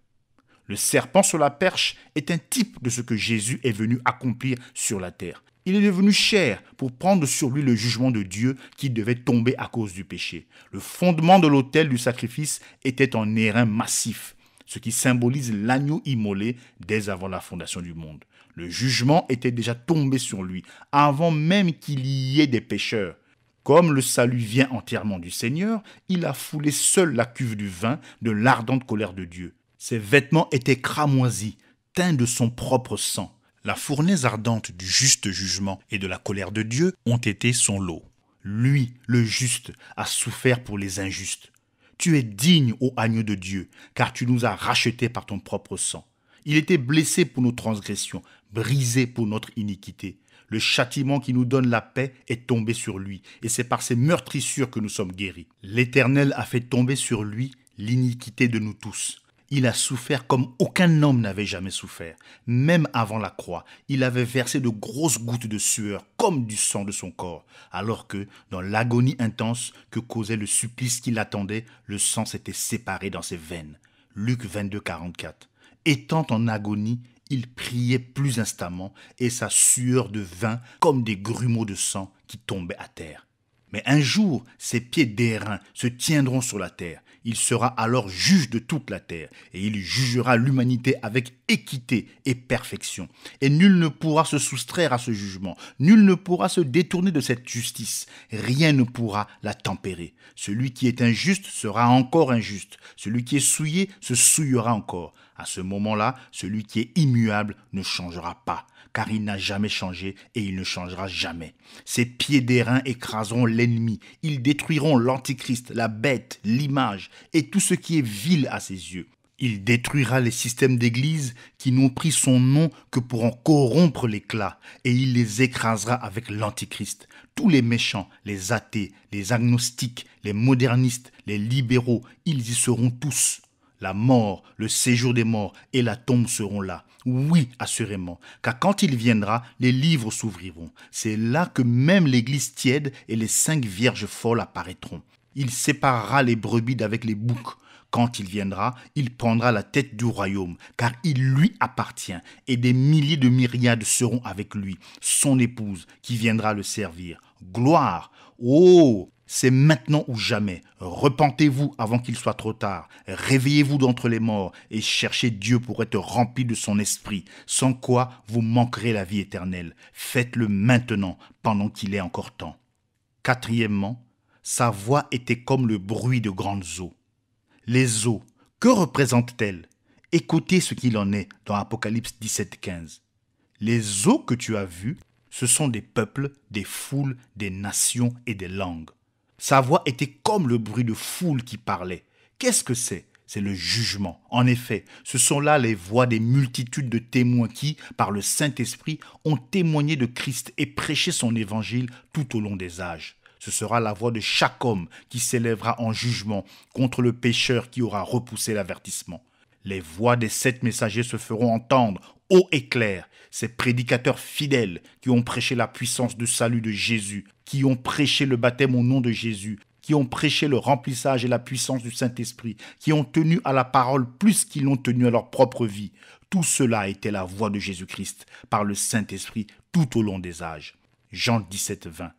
Le serpent sur la perche est un type de ce que Jésus est venu accomplir sur la terre. Il est devenu chair pour prendre sur lui le jugement de Dieu qui devait tomber à cause du péché. Le fondement de l'autel du sacrifice était en airain massif, ce qui symbolise l'agneau immolé dès avant la fondation du monde. Le jugement était déjà tombé sur lui, avant même qu'il y ait des pécheurs. Comme le salut vient entièrement du Seigneur, il a foulé seul la cuve du vin de l'ardente colère de Dieu. Ses vêtements étaient cramoisis, teints de son propre sang. La fournaise ardente du juste jugement et de la colère de Dieu ont été son lot. Lui, le juste, a souffert pour les injustes. Tu es digne, ô agneau de Dieu, car tu nous as rachetés par ton propre sang. Il était blessé pour nos transgressions, brisé pour notre iniquité. Le châtiment qui nous donne la paix est tombé sur lui, et c'est par ses meurtrissures que nous sommes guéris. L'Éternel a fait tomber sur lui l'iniquité de nous tous. Il a souffert comme aucun homme n'avait jamais souffert. Même avant la croix, il avait versé de grosses gouttes de sueur comme du sang de son corps, alors que, dans l'agonie intense que causait le supplice qui l'attendait, le sang s'était séparé dans ses veines. Luc 22, 44. Étant en agonie, il priait plus instamment et sa sueur devint comme des grumeaux de sang qui tombaient à terre. Mais un jour, ses pieds d'airain se tiendront sur la terre. Il sera alors juge de toute la terre et il jugera l'humanité avec équité et perfection. Et nul ne pourra se soustraire à ce jugement. Nul ne pourra se détourner de cette justice. Rien ne pourra la tempérer. Celui qui est injuste sera encore injuste. Celui qui est souillé se souillera encore. À ce moment-là, celui qui est immuable ne changera pas, car il n'a jamais changé et il ne changera jamais. Ses pieds d'airain écraseront l'ennemi, ils détruiront l'antichrist, la bête, l'image et tout ce qui est vil à ses yeux. Il détruira les systèmes d'église qui n'ont pris son nom que pour en corrompre l'éclat et il les écrasera avec l'antichrist. Tous les méchants, les athées, les agnostiques, les modernistes, les libéraux, ils y seront tous. La mort, le séjour des morts et la tombe seront là. Oui, assurément, car quand il viendra, les livres s'ouvriront. C'est là que même l'église tiède et les 5 vierges folles apparaîtront. Il séparera les brebis d'avec les boucs. Quand il viendra, il prendra la tête du royaume, car il lui appartient, et des milliers de myriades seront avec lui, son épouse, qui viendra le servir. Gloire! Oh! C'est maintenant ou jamais. Repentez-vous avant qu'il soit trop tard. Réveillez-vous d'entre les morts et cherchez Dieu pour être rempli de son esprit, sans quoi vous manquerez la vie éternelle. Faites-le maintenant, pendant qu'il est encore temps. Quatrièmement, sa voix était comme le bruit de grandes eaux. Les eaux, que représentent-elles? Écoutez ce qu'il en est dans Apocalypse 17, 15. Les eaux que tu as vues, ce sont des peuples, des foules, des nations et des langues. Sa voix était comme le bruit de foule qui parlait. Qu'est-ce que c'est? C'est le jugement. En effet, ce sont là les voix des multitudes de témoins qui, par le Saint-Esprit, ont témoigné de Christ et prêché son évangile tout au long des âges. Ce sera la voix de chaque homme qui s'élèvera en jugement contre le pécheur qui aura repoussé l'avertissement. Les voix des 7 messagers se feront entendre haut et clair, ces prédicateurs fidèles qui ont prêché la puissance de salut de Jésus, qui ont prêché le baptême au nom de Jésus, qui ont prêché le remplissage et la puissance du Saint-Esprit, qui ont tenu à la parole plus qu'ils n'ont tenu à leur propre vie. Tout cela était la voix de Jésus-Christ par le Saint-Esprit tout au long des âges. Jean 17, 20.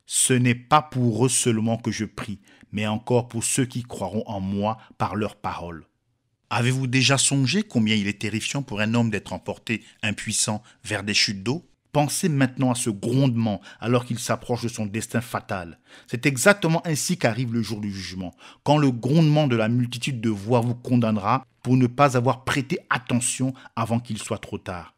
Ce n'est pas pour eux seulement que je prie, mais encore pour ceux qui croiront en moi par leur parole. Avez-vous déjà songé combien il est terrifiant pour un homme d'être emporté impuissant vers des chutes d'eau? Pensez maintenant à ce grondement alors qu'il s'approche de son destin fatal. C'est exactement ainsi qu'arrive le jour du jugement, quand le grondement de la multitude de voix vous condamnera pour ne pas avoir prêté attention avant qu'il soit trop tard.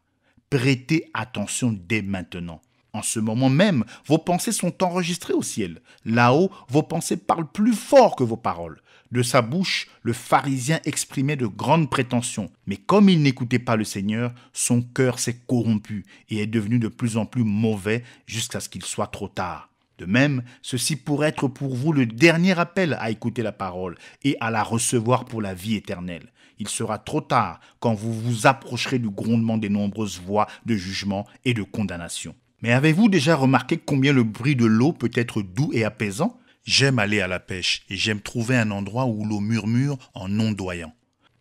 Prêtez attention dès maintenant. En ce moment même, vos pensées sont enregistrées au ciel. Là-haut, vos pensées parlent plus fort que vos paroles. De sa bouche, le pharisien exprimait de grandes prétentions. Mais comme il n'écoutait pas le Seigneur, son cœur s'est corrompu et est devenu de plus en plus mauvais jusqu'à ce qu'il soit trop tard. De même, ceci pourrait être pour vous le dernier appel à écouter la parole et à la recevoir pour la vie éternelle. Il sera trop tard quand vous vous approcherez du grondement des nombreuses voix de jugement et de condamnation. Mais avez-vous déjà remarqué combien le bruit de l'eau peut être doux et apaisant? J'aime aller à la pêche et j'aime trouver un endroit où l'eau murmure en ondoyant.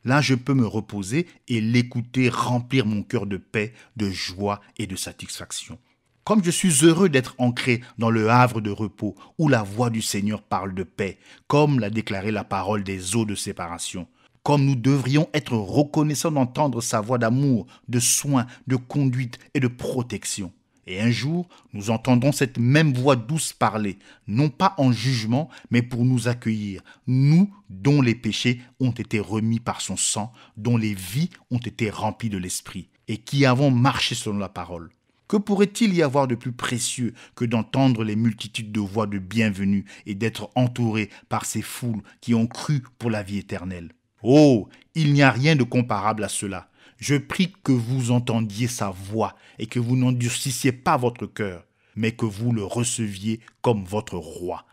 Là, je peux me reposer et l'écouter remplir mon cœur de paix, de joie et de satisfaction. Comme je suis heureux d'être ancré dans le havre de repos où la voix du Seigneur parle de paix, comme l'a déclaré la parole des eaux de séparation. Comme nous devrions être reconnaissants d'entendre sa voix d'amour, de soin, de conduite et de protection. Et un jour, nous entendrons cette même voix douce parler, non pas en jugement, mais pour nous accueillir, nous dont les péchés ont été remis par son sang, dont les vies ont été remplies de l'Esprit, et qui avons marché selon la parole. Que pourrait-il y avoir de plus précieux que d'entendre les multitudes de voix de bienvenue et d'être entouré par ces foules qui ont cru pour la vie éternelle? Oh, il n'y a rien de comparable à cela. Je prie que vous entendiez sa voix et que vous n'endurcissiez pas votre cœur, mais que vous le receviez comme votre roi.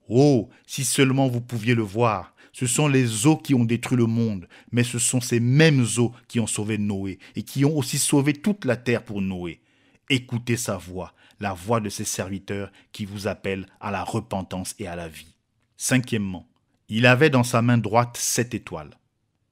Oh, si seulement vous pouviez le voir, Ce sont les eaux qui ont détruit le monde, mais ce sont ces mêmes eaux qui ont sauvé Noé et qui ont aussi sauvé toute la terre pour Noé. Écoutez sa voix, la voix de ses serviteurs qui vous appellent à la repentance et à la vie. Cinquièmement, il avait dans sa main droite 7 étoiles.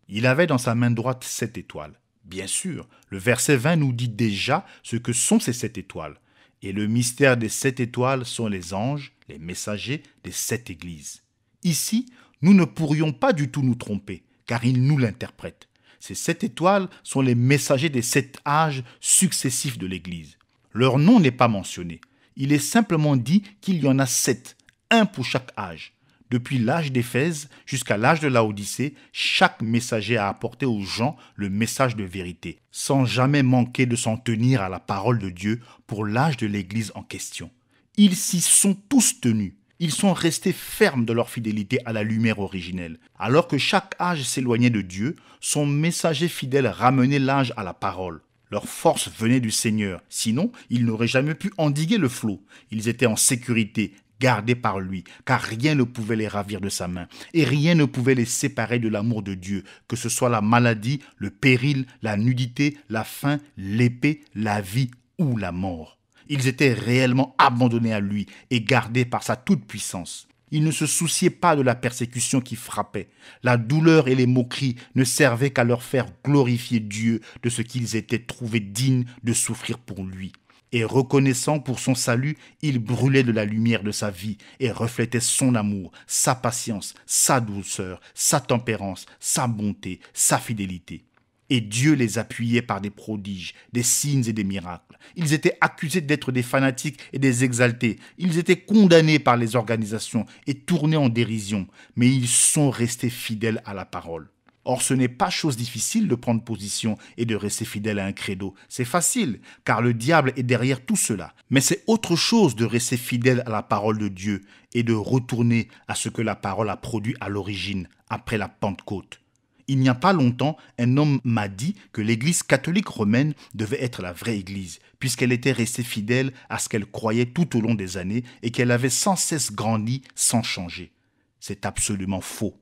Il avait dans sa main droite 7 étoiles. Bien sûr, le verset 20 nous dit déjà ce que sont ces 7 étoiles. Et le mystère des 7 étoiles sont les anges, les messagers des 7 églises. Ici, nous ne pourrions pas du tout nous tromper, car il nous l'interprète. Ces 7 étoiles sont les messagers des 7 âges successifs de l'Église. Leur nom n'est pas mentionné. Il est simplement dit qu'il y en a 7, un pour chaque âge. Depuis l'âge d'Éphèse jusqu'à l'âge de Laodicée, chaque messager a apporté aux gens le message de vérité, sans jamais manquer de s'en tenir à la parole de Dieu pour l'âge de l'Église en question. Ils s'y sont tous tenus. Ils sont restés fermes de leur fidélité à la lumière originelle. Alors que chaque âge s'éloignait de Dieu, son messager fidèle ramenait l'âge à la parole. Leur force venait du Seigneur, sinon ils n'auraient jamais pu endiguer le flot. Ils étaient en sécurité, gardés par lui, car rien ne pouvait les ravir de sa main, et rien ne pouvait les séparer de l'amour de Dieu, que ce soit la maladie, le péril, la nudité, la faim, l'épée, la vie ou la mort. Ils étaient réellement abandonnés à lui et gardés par sa toute-puissance. Ils ne se souciaient pas de la persécution qui frappait. La douleur et les moqueries ne servaient qu'à leur faire glorifier Dieu de ce qu'ils étaient trouvés dignes de souffrir pour lui. Et reconnaissant pour son salut, il brûlait de la lumière de sa vie et reflétait son amour, sa patience, sa douceur, sa tempérance, sa bonté, sa fidélité. Et Dieu les appuyait par des prodiges, des signes et des miracles. Ils étaient accusés d'être des fanatiques et des exaltés. Ils étaient condamnés par les organisations et tournés en dérision. Mais ils sont restés fidèles à la parole. Or, ce n'est pas chose difficile de prendre position et de rester fidèle à un credo. C'est facile, car le diable est derrière tout cela. Mais c'est autre chose de rester fidèle à la parole de Dieu et de retourner à ce que la parole a produit à l'origine, après la Pentecôte. Il n'y a pas longtemps, un homme m'a dit que l'Église catholique romaine devait être la vraie Église, puisqu'elle était restée fidèle à ce qu'elle croyait tout au long des années et qu'elle avait sans cesse grandi sans changer. C'est absolument faux.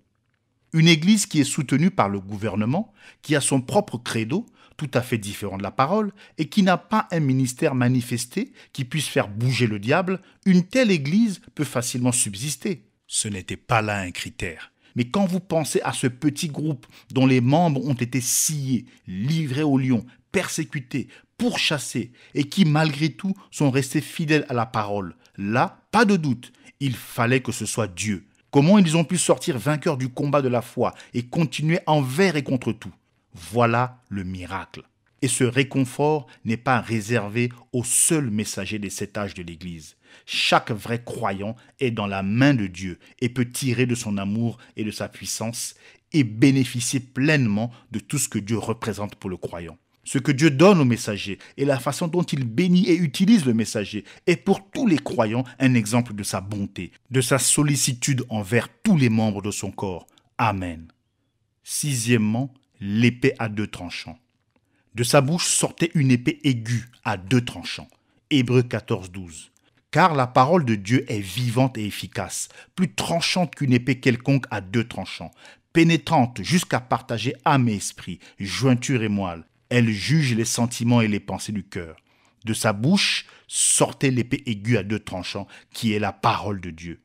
Une Église qui est soutenue par le gouvernement, qui a son propre credo, tout à fait différent de la parole, et qui n'a pas un ministère manifesté qui puisse faire bouger le diable, une telle Église peut facilement subsister. Ce n'était pas là un critère. Mais quand vous pensez à ce petit groupe dont les membres ont été sciés, livrés aux lions, persécutés, pourchassés, et qui malgré tout sont restés fidèles à la parole, là, pas de doute, il fallait que ce soit Dieu. Comment ils ont pu sortir vainqueurs du combat de la foi et continuer envers et contre tout? Voilà le miracle. Et ce réconfort n'est pas réservé aux seuls messagers des 7 âges de l'Église. Chaque vrai croyant est dans la main de Dieu et peut tirer de son amour et de sa puissance et bénéficier pleinement de tout ce que Dieu représente pour le croyant. Ce que Dieu donne au messager et la façon dont il bénit et utilise le messager est pour tous les croyants un exemple de sa bonté, de sa sollicitude envers tous les membres de son corps. Amen. Sixièmement, l'épée à 2 tranchants. De sa bouche sortait une épée aiguë à 2 tranchants. Hébreux 14, 12. Car la parole de Dieu est vivante et efficace, plus tranchante qu'une épée quelconque à 2 tranchants, pénétrante jusqu'à partager âme et esprit, jointure et moelle. Elle juge les sentiments et les pensées du cœur. De sa bouche sortait l'épée aiguë à 2 tranchants, qui est la parole de Dieu.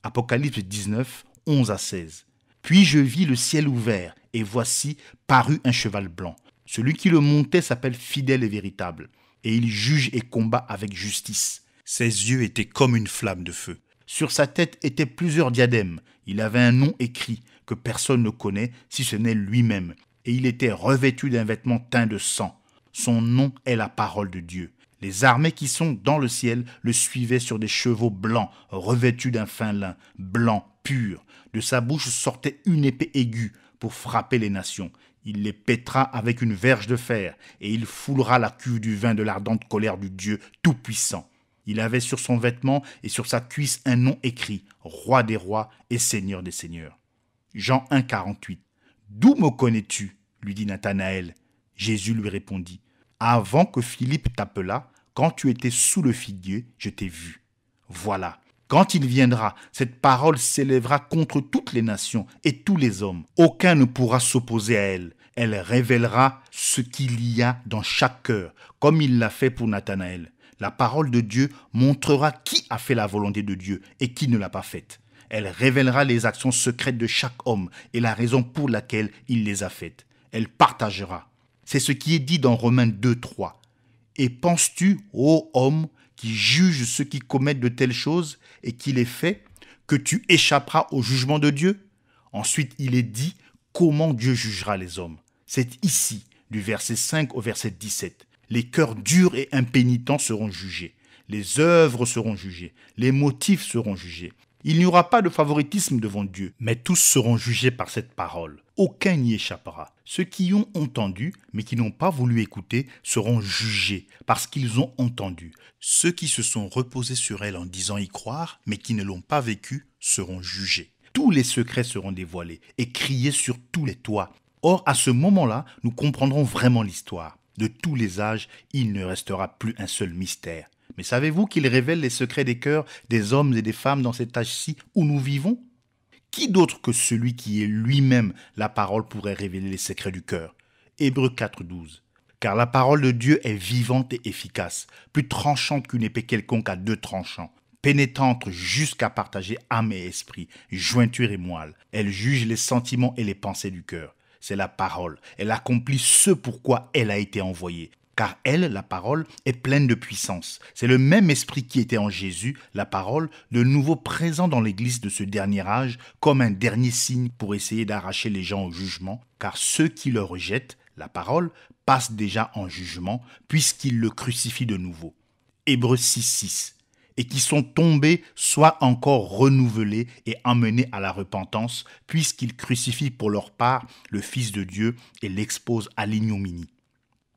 Apocalypse 19, 11 à 16. Puis je vis le ciel ouvert, et voici parut un cheval blanc. Celui qui le montait s'appelle Fidèle et Véritable, et il juge et combat avec justice. Ses yeux étaient comme une flamme de feu. Sur sa tête étaient plusieurs diadèmes. Il avait un nom écrit que personne ne connaît si ce n'est lui-même. Et il était revêtu d'un vêtement teint de sang. Son nom est la parole de Dieu. Les armées qui sont dans le ciel le suivaient sur des chevaux blancs, revêtus d'un fin lin, blanc, pur. De sa bouche sortait une épée aiguë pour frapper les nations. Il les pètera avec une verge de fer, et il foulera la cuve du vin de l'ardente colère du Dieu Tout-Puissant. Il avait sur son vêtement et sur sa cuisse un nom écrit, Roi des rois et Seigneur des seigneurs. Jean 1, 48. D'où me connais-tu? Lui dit Nathanaël. Jésus lui répondit, avant que Philippe t'appelât, quand tu étais sous le figuier, je t'ai vu. Voilà, Quand il viendra, cette parole s'élèvera contre toutes les nations et tous les hommes. Aucun ne pourra s'opposer à elle. Elle révélera ce qu'il y a dans chaque cœur, comme il l'a fait pour Nathanaël. La parole de Dieu montrera qui a fait la volonté de Dieu et qui ne l'a pas faite. Elle révélera les actions secrètes de chaque homme et la raison pour laquelle il les a faites. Elle partagera. C'est ce qui est dit dans Romains 2, 3. Et penses-tu, ô homme, qui juge ceux qui commettent de telles choses et qui les fait, que tu échapperas au jugement de Dieu? Ensuite, il est dit comment Dieu jugera les hommes. C'est ici, du verset 5 au verset 17. Les cœurs durs et impénitents seront jugés. Les œuvres seront jugées. Les motifs seront jugés. Il n'y aura pas de favoritisme devant Dieu, mais tous seront jugés par cette parole. Aucun n'y échappera. Ceux qui ont entendu, mais qui n'ont pas voulu écouter, seront jugés parce qu'ils ont entendu. Ceux qui se sont reposés sur elle en disant y croire, mais qui ne l'ont pas vécu, seront jugés. Tous les secrets seront dévoilés et criés sur tous les toits. Or, à ce moment-là, nous comprendrons vraiment l'histoire. De tous les âges, il ne restera plus un seul mystère. Mais savez-vous qu'il révèle les secrets des cœurs des hommes et des femmes dans cet âge-ci où nous vivons? Qui d'autre que celui qui est lui-même la parole pourrait révéler les secrets du cœur? Hébreux 4, 12. Car la parole de Dieu est vivante et efficace, plus tranchante qu'une épée quelconque à deux tranchants, pénétrante jusqu'à partager âme et esprit, jointure et moelle. Elle juge les sentiments et les pensées du cœur. C'est la parole. Elle accomplit ce pourquoi elle a été envoyée. Car elle, la parole, est pleine de puissance. C'est le même esprit qui était en Jésus, la parole, de nouveau présent dans l'Église de ce dernier âge, comme un dernier signe pour essayer d'arracher les gens au jugement, car ceux qui le rejettent, la parole, passent déjà en jugement, puisqu'ils le crucifient de nouveau. Hébreux 6, 6. Et qui sont tombés, soient encore renouvelés et emmenés à la repentance, puisqu'ils crucifient pour leur part le Fils de Dieu et l'exposent à l'ignominie.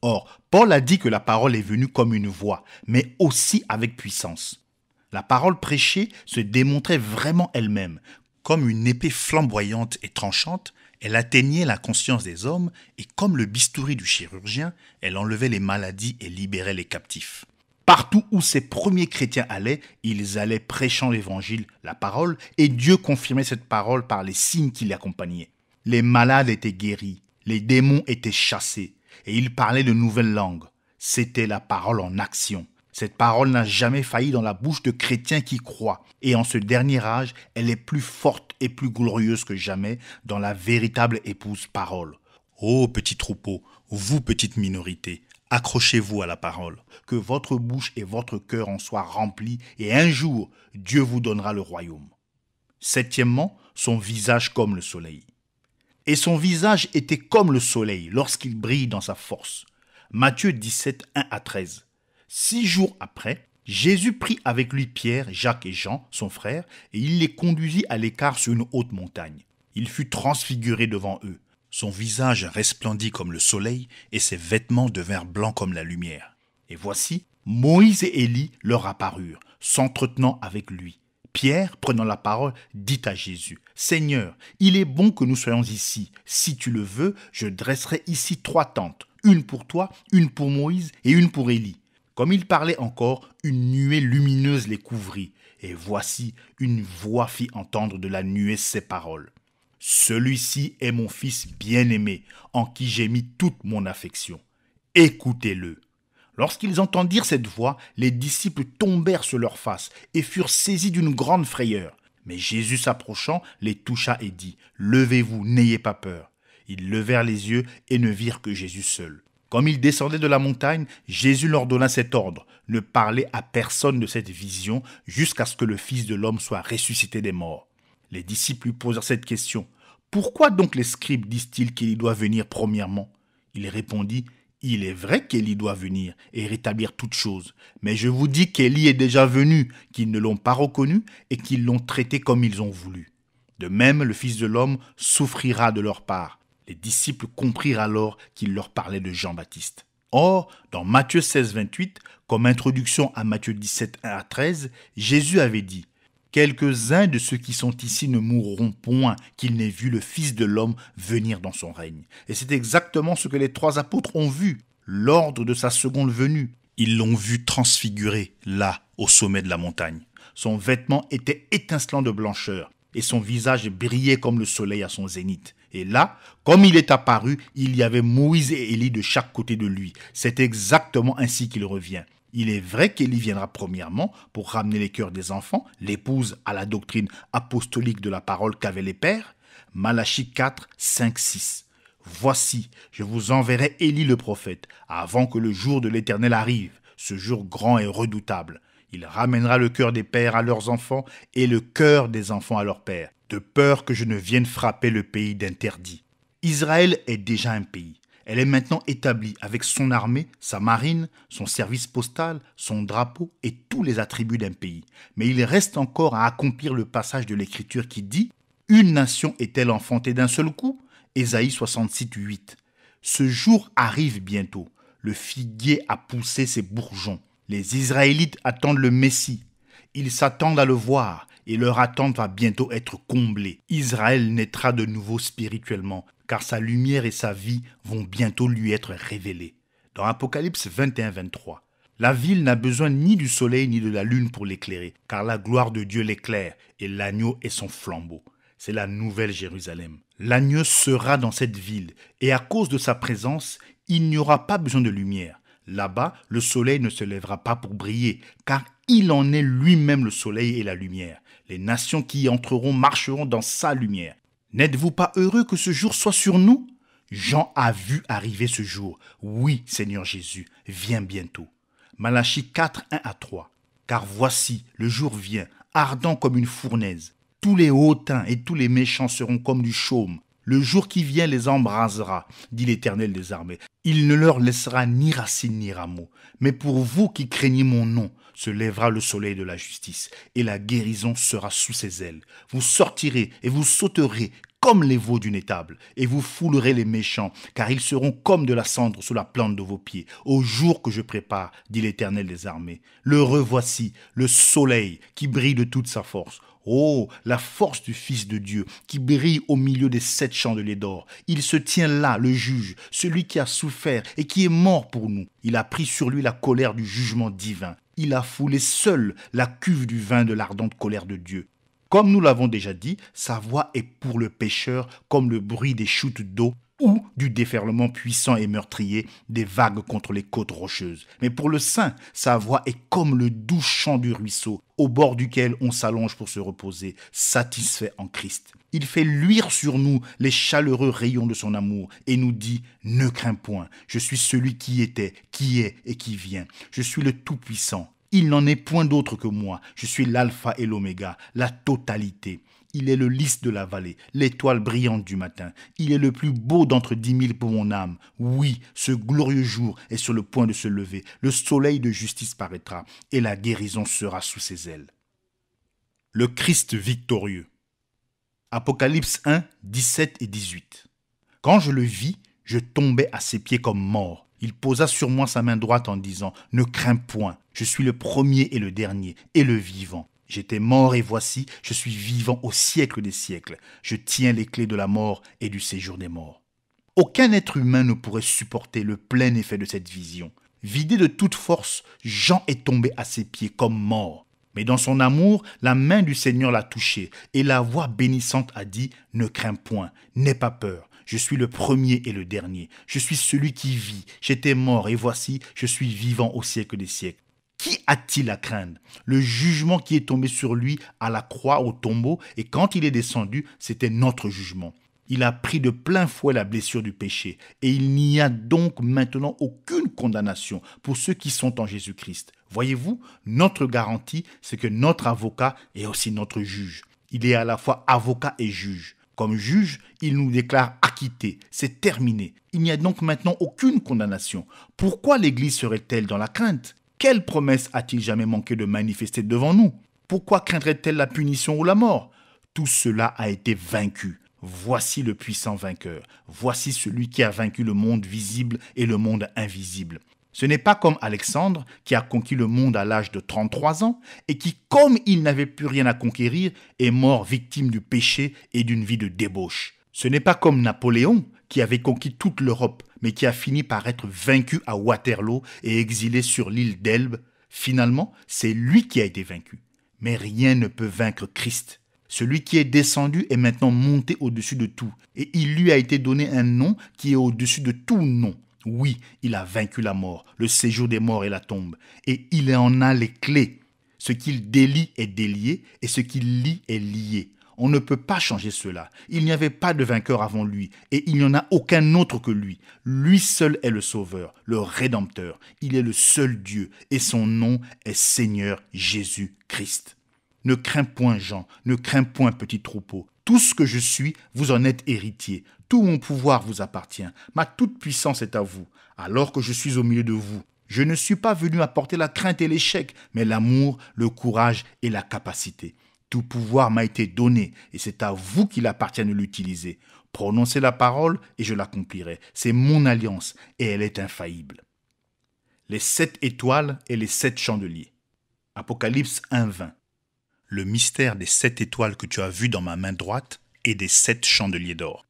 Or, Paul a dit que la parole est venue comme une voix, mais aussi avec puissance. La parole prêchée se démontrait vraiment elle-même. Comme une épée flamboyante et tranchante, elle atteignait la conscience des hommes et comme le bistouri du chirurgien, elle enlevait les maladies et libérait les captifs. Partout où ces premiers chrétiens allaient, ils allaient prêchant l'évangile, la parole, et Dieu confirmait cette parole par les signes qui l'accompagnaient. Les malades étaient guéris, les démons étaient chassés, et ils parlaient de nouvelles langues. C'était la parole en action. Cette parole n'a jamais failli dans la bouche de chrétiens qui croient. Et en ce dernier âge, elle est plus forte et plus glorieuse que jamais dans la véritable épouse parole. Ô petit troupeau, vous petite minorité, accrochez-vous à la parole. Que votre bouche et votre cœur en soient remplis et un jour, Dieu vous donnera le royaume. Septièmement, son visage comme le soleil. Et son visage était comme le soleil lorsqu'il brille dans sa force. Matthieu 17, 1 à 13. 6 jours après, Jésus prit avec lui Pierre, Jacques et Jean, son frère, et il les conduisit à l'écart sur une haute montagne. Il fut transfiguré devant eux. Son visage resplendit comme le soleil, et ses vêtements devinrent blancs comme la lumière. Et voici, Moïse et Élie leur apparurent, s'entretenant avec lui. Pierre, prenant la parole, dit à Jésus, « Seigneur, il est bon que nous soyons ici. Si tu le veux, je dresserai ici 3 tentes, une pour toi, une pour Moïse et une pour Élie. » Comme il parlait encore, une nuée lumineuse les couvrit. Et voici, une voix fit entendre de la nuée ces paroles. « Celui-ci est mon fils bien-aimé, en qui j'ai mis toute mon affection. Écoutez-le. » Lorsqu'ils entendirent cette voix, les disciples tombèrent sur leurs faces et furent saisis d'une grande frayeur. Mais Jésus s'approchant, les toucha et dit, « Levez-vous, n'ayez pas peur. » Ils levèrent les yeux et ne virent que Jésus seul. Comme ils descendaient de la montagne, Jésus leur donna cet ordre, « Ne parlez à personne de cette vision jusqu'à ce que le Fils de l'homme soit ressuscité des morts. » Les disciples lui posèrent cette question, « Pourquoi donc les scribes disent-ils qu'il doit venir premièrement ?» Il répondit, « Il est vrai qu'Élie doit venir et rétablir toutes choses, mais je vous dis qu'Élie est déjà venu, qu'ils ne l'ont pas reconnu et qu'ils l'ont traité comme ils ont voulu. De même, le Fils de l'homme souffrira de leur part. » Les disciples comprirent alors qu'il leur parlait de Jean-Baptiste. Or, dans Matthieu 16, 28, comme introduction à Matthieu 17, 1 à 13, Jésus avait dit « Quelques-uns de ceux qui sont ici ne mourront point qu'ils n'aient vu le Fils de l'homme venir dans son règne. » Et c'est exactement ce que les 3 apôtres ont vu, l'ordre de sa seconde venue. Ils l'ont vu transfiguré, là, au sommet de la montagne. Son vêtement était étincelant de blancheur, et son visage brillait comme le soleil à son zénith. Et là, comme il est apparu, il y avait Moïse et Élie de chaque côté de lui. C'est exactement ainsi qu'il revient. Il est vrai qu'Élie viendra premièrement pour ramener les cœurs des enfants, l'épouse à la doctrine apostolique de la parole qu'avaient les pères. Malachie 4, 5, 6. Voici, je vous enverrai Élie le prophète, avant que le jour de l'Éternel arrive, ce jour grand et redoutable. Il ramènera le cœur des pères à leurs enfants et le cœur des enfants à leurs pères, de peur que je ne vienne frapper le pays d'interdit. Israël est déjà un pays. Elle est maintenant établie avec son armée, sa marine, son service postal, son drapeau et tous les attributs d'un pays. Mais il reste encore à accomplir le passage de l'Écriture qui dit « Une nation est-elle enfantée d'un seul coup ?» Ésaïe 66, 8. Ce jour arrive bientôt. Le figuier a poussé ses bourgeons. Les Israélites attendent le Messie. Ils s'attendent à le voir et leur attente va bientôt être comblée. Israël naîtra de nouveau spirituellement, car sa lumière et sa vie vont bientôt lui être révélées. Dans Apocalypse 21-23, la ville n'a besoin ni du soleil ni de la lune pour l'éclairer, car la gloire de Dieu l'éclaire et l'agneau est son flambeau. C'est la nouvelle Jérusalem. L'agneau sera dans cette ville et à cause de sa présence, il n'y aura pas besoin de lumière. Là-bas, le soleil ne se lèvera pas pour briller, car il en est lui-même le soleil et la lumière. Les nations qui y entreront marcheront dans sa lumière. N'êtes-vous pas heureux que ce jour soit sur nous? Jean a vu arriver ce jour. Oui, Seigneur Jésus, viens bientôt. Malachie 4, 1 à 3. Car voici, le jour vient, ardent comme une fournaise. Tous les hautains et tous les méchants seront comme du chaume. Le jour qui vient les embrasera, dit l'Éternel des armées. Il ne leur laissera ni racine ni rameau. Mais pour vous qui craignez mon nom, se lèvera le soleil de la justice, et la guérison sera sous ses ailes. Vous sortirez et vous sauterez comme les veaux d'une étable, et vous foulerez les méchants, car ils seront comme de la cendre sous la plante de vos pieds, au jour que je prépare, dit l'Éternel des armées. Le revoici, le soleil qui brille de toute sa force. Oh, la force du Fils de Dieu qui brille au milieu des 7 chandeliers d'or. Il se tient là, le juge, celui qui a souffert et qui est mort pour nous. Il a pris sur lui la colère du jugement divin. Il a foulé seul la cuve du vin de l'ardente colère de Dieu. Comme nous l'avons déjà dit, sa voix est pour le pécheur comme le bruit des chutes d'eau ou du déferlement puissant et meurtrier des vagues contre les côtes rocheuses. Mais pour le saint, sa voix est comme le doux chant du ruisseau, au bord duquel on s'allonge pour se reposer, satisfait en Christ. Il fait luire sur nous les chaleureux rayons de son amour et nous dit « Ne crains point, je suis celui qui était, qui est et qui vient. Je suis le Tout-Puissant. Il n'en est point d'autre que moi. Je suis l'alpha et l'oméga, la totalité. » Il est le lys de la vallée, l'étoile brillante du matin. Il est le plus beau d'entre 10 000 pour mon âme. Oui, ce glorieux jour est sur le point de se lever. Le soleil de justice paraîtra et la guérison sera sous ses ailes. Le Christ victorieux. Apocalypse 1, 17 et 18. Quand je le vis, je tombais à ses pieds comme mort. Il posa sur moi sa main droite en disant « Ne crains point, je suis le premier et le dernier et le vivant. » J'étais mort et voici, je suis vivant au siècle des siècles. Je tiens les clés de la mort et du séjour des morts. Aucun être humain ne pourrait supporter le plein effet de cette vision. Vidé de toute force, Jean est tombé à ses pieds comme mort. Mais dans son amour, la main du Seigneur l'a touché et la voix bénissante a dit « Ne crains point, n'aie pas peur. Je suis le premier et le dernier. Je suis celui qui vit. J'étais mort et voici, je suis vivant au siècle des siècles. » Qui a-t-il à craindre? Le jugement qui est tombé sur lui à la croix, au tombeau, et quand il est descendu, c'était notre jugement. Il a pris de plein fouet la blessure du péché, et il n'y a donc maintenant aucune condamnation pour ceux qui sont en Jésus-Christ. Voyez-vous, notre garantie, c'est que notre avocat est aussi notre juge. Il est à la fois avocat et juge. Comme juge, il nous déclare acquittés. C'est terminé. Il n'y a donc maintenant aucune condamnation. Pourquoi l'Église serait-elle dans la crainte? Quelle promesse a-t-il jamais manqué de manifester devant nous? Pourquoi craindrait-elle la punition ou la mort? Tout cela a été vaincu. Voici le puissant vainqueur. Voici celui qui a vaincu le monde visible et le monde invisible. Ce n'est pas comme Alexandre qui a conquis le monde à l'âge de 33 ans et qui, comme il n'avait plus rien à conquérir, est mort victime du péché et d'une vie de débauche. Ce n'est pas comme Napoléon qui avait conquis toute l'Europe, mais qui a fini par être vaincu à Waterloo et exilé sur l'île d'Elbe. Finalement, c'est lui qui a été vaincu. Mais rien ne peut vaincre Christ. Celui qui est descendu est maintenant monté au-dessus de tout, et il lui a été donné un nom qui est au-dessus de tout nom. Oui, il a vaincu la mort, le séjour des morts et la tombe, et il en a les clés. Ce qu'il délie est délié, et ce qu'il lie est lié. On ne peut pas changer cela. Il n'y avait pas de vainqueur avant lui, et il n'y en a aucun autre que lui. Lui seul est le Sauveur, le Rédempteur. Il est le seul Dieu, et son nom est Seigneur Jésus-Christ. Ne crains point, Jean, ne crains point, petit troupeau. Tout ce que je suis, vous en êtes héritier. Tout mon pouvoir vous appartient. Ma toute puissance est à vous, alors que je suis au milieu de vous. Je ne suis pas venu apporter la crainte et l'échec, mais l'amour, le courage et la capacité. Tout pouvoir m'a été donné, et c'est à vous qu'il appartient de l'utiliser. Prononcez la parole, et je l'accomplirai. C'est mon alliance, et elle est infaillible. Les 7 étoiles et les 7 chandeliers. Apocalypse 1:20. Le mystère des 7 étoiles que tu as vues dans ma main droite et des 7 chandeliers d'or.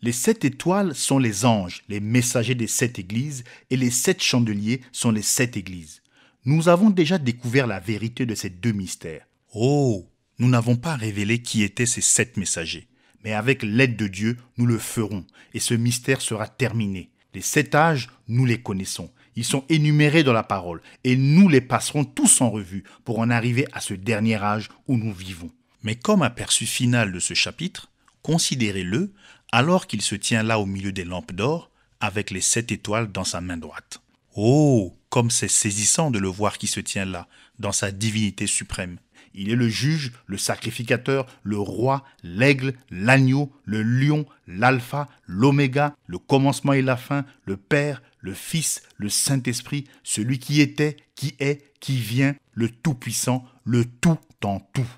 Les 7 étoiles sont les anges, les messagers des 7 églises, et les 7 chandeliers sont les 7 églises. Nous avons déjà découvert la vérité de ces 2 mystères. Oh, nous n'avons pas révélé qui étaient ces 7 messagers. Mais avec l'aide de Dieu, nous le ferons, et ce mystère sera terminé. Les 7 âges, nous les connaissons. Ils sont énumérés dans la parole, et nous les passerons tous en revue pour en arriver à ce dernier âge où nous vivons. Mais comme aperçu final de ce chapitre, considérez-le alors qu'il se tient là au milieu des lampes d'or, avec les 7 étoiles dans sa main droite. Oh, comme c'est saisissant de le voir qui se tient là, dans sa divinité suprême. Il est le juge, le sacrificateur, le roi, l'aigle, l'agneau, le lion, l'alpha, l'oméga, le commencement et la fin, le Père, le Fils, le Saint-Esprit, celui qui était, qui est, qui vient, le Tout-Puissant, le tout en tout.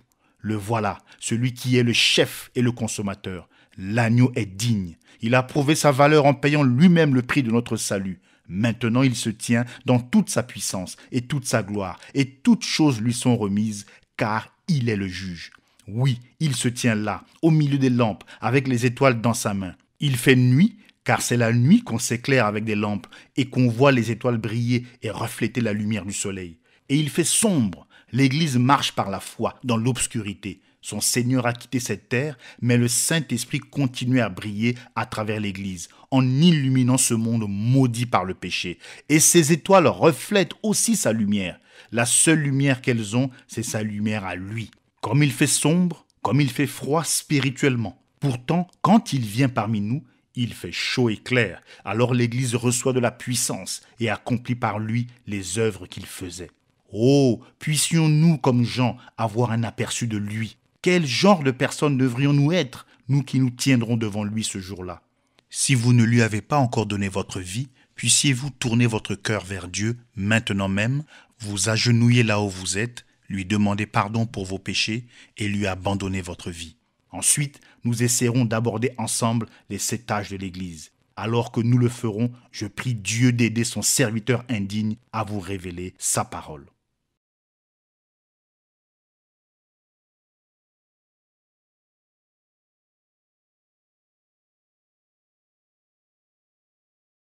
Le voilà, celui qui est le chef et le consommateur. L'agneau est digne. Il a prouvé sa valeur en payant lui-même le prix de notre salut. Maintenant il se tient dans toute sa puissance et toute sa gloire, et toutes choses lui sont remises, car il est le juge. Oui, il se tient là, au milieu des lampes, avec les étoiles dans sa main. Il fait nuit, car c'est la nuit qu'on s'éclaire avec des lampes, et qu'on voit les étoiles briller et refléter la lumière du soleil. Et il fait sombre. L'Église marche par la foi, dans l'obscurité. Son Seigneur a quitté cette terre, mais le Saint-Esprit continue à briller à travers l'Église, en illuminant ce monde maudit par le péché. Et ces étoiles reflètent aussi sa lumière. La seule lumière qu'elles ont, c'est sa lumière à lui. Comme il fait sombre, comme il fait froid spirituellement. Pourtant, quand il vient parmi nous, il fait chaud et clair. Alors l'Église reçoit de la puissance et accomplit par lui les œuvres qu'il faisait. Oh, puissions-nous, comme Jean, avoir un aperçu de lui. Quel genre de personnes devrions-nous être, nous qui nous tiendrons devant lui ce jour-là? Si vous ne lui avez pas encore donné votre vie, puissiez-vous tourner votre cœur vers Dieu maintenant même, vous agenouiller là où vous êtes, lui demander pardon pour vos péchés et lui abandonner votre vie. Ensuite, nous essaierons d'aborder ensemble les 7 âges de l'Église. Alors que nous le ferons, je prie Dieu d'aider son serviteur indigne à vous révéler sa parole.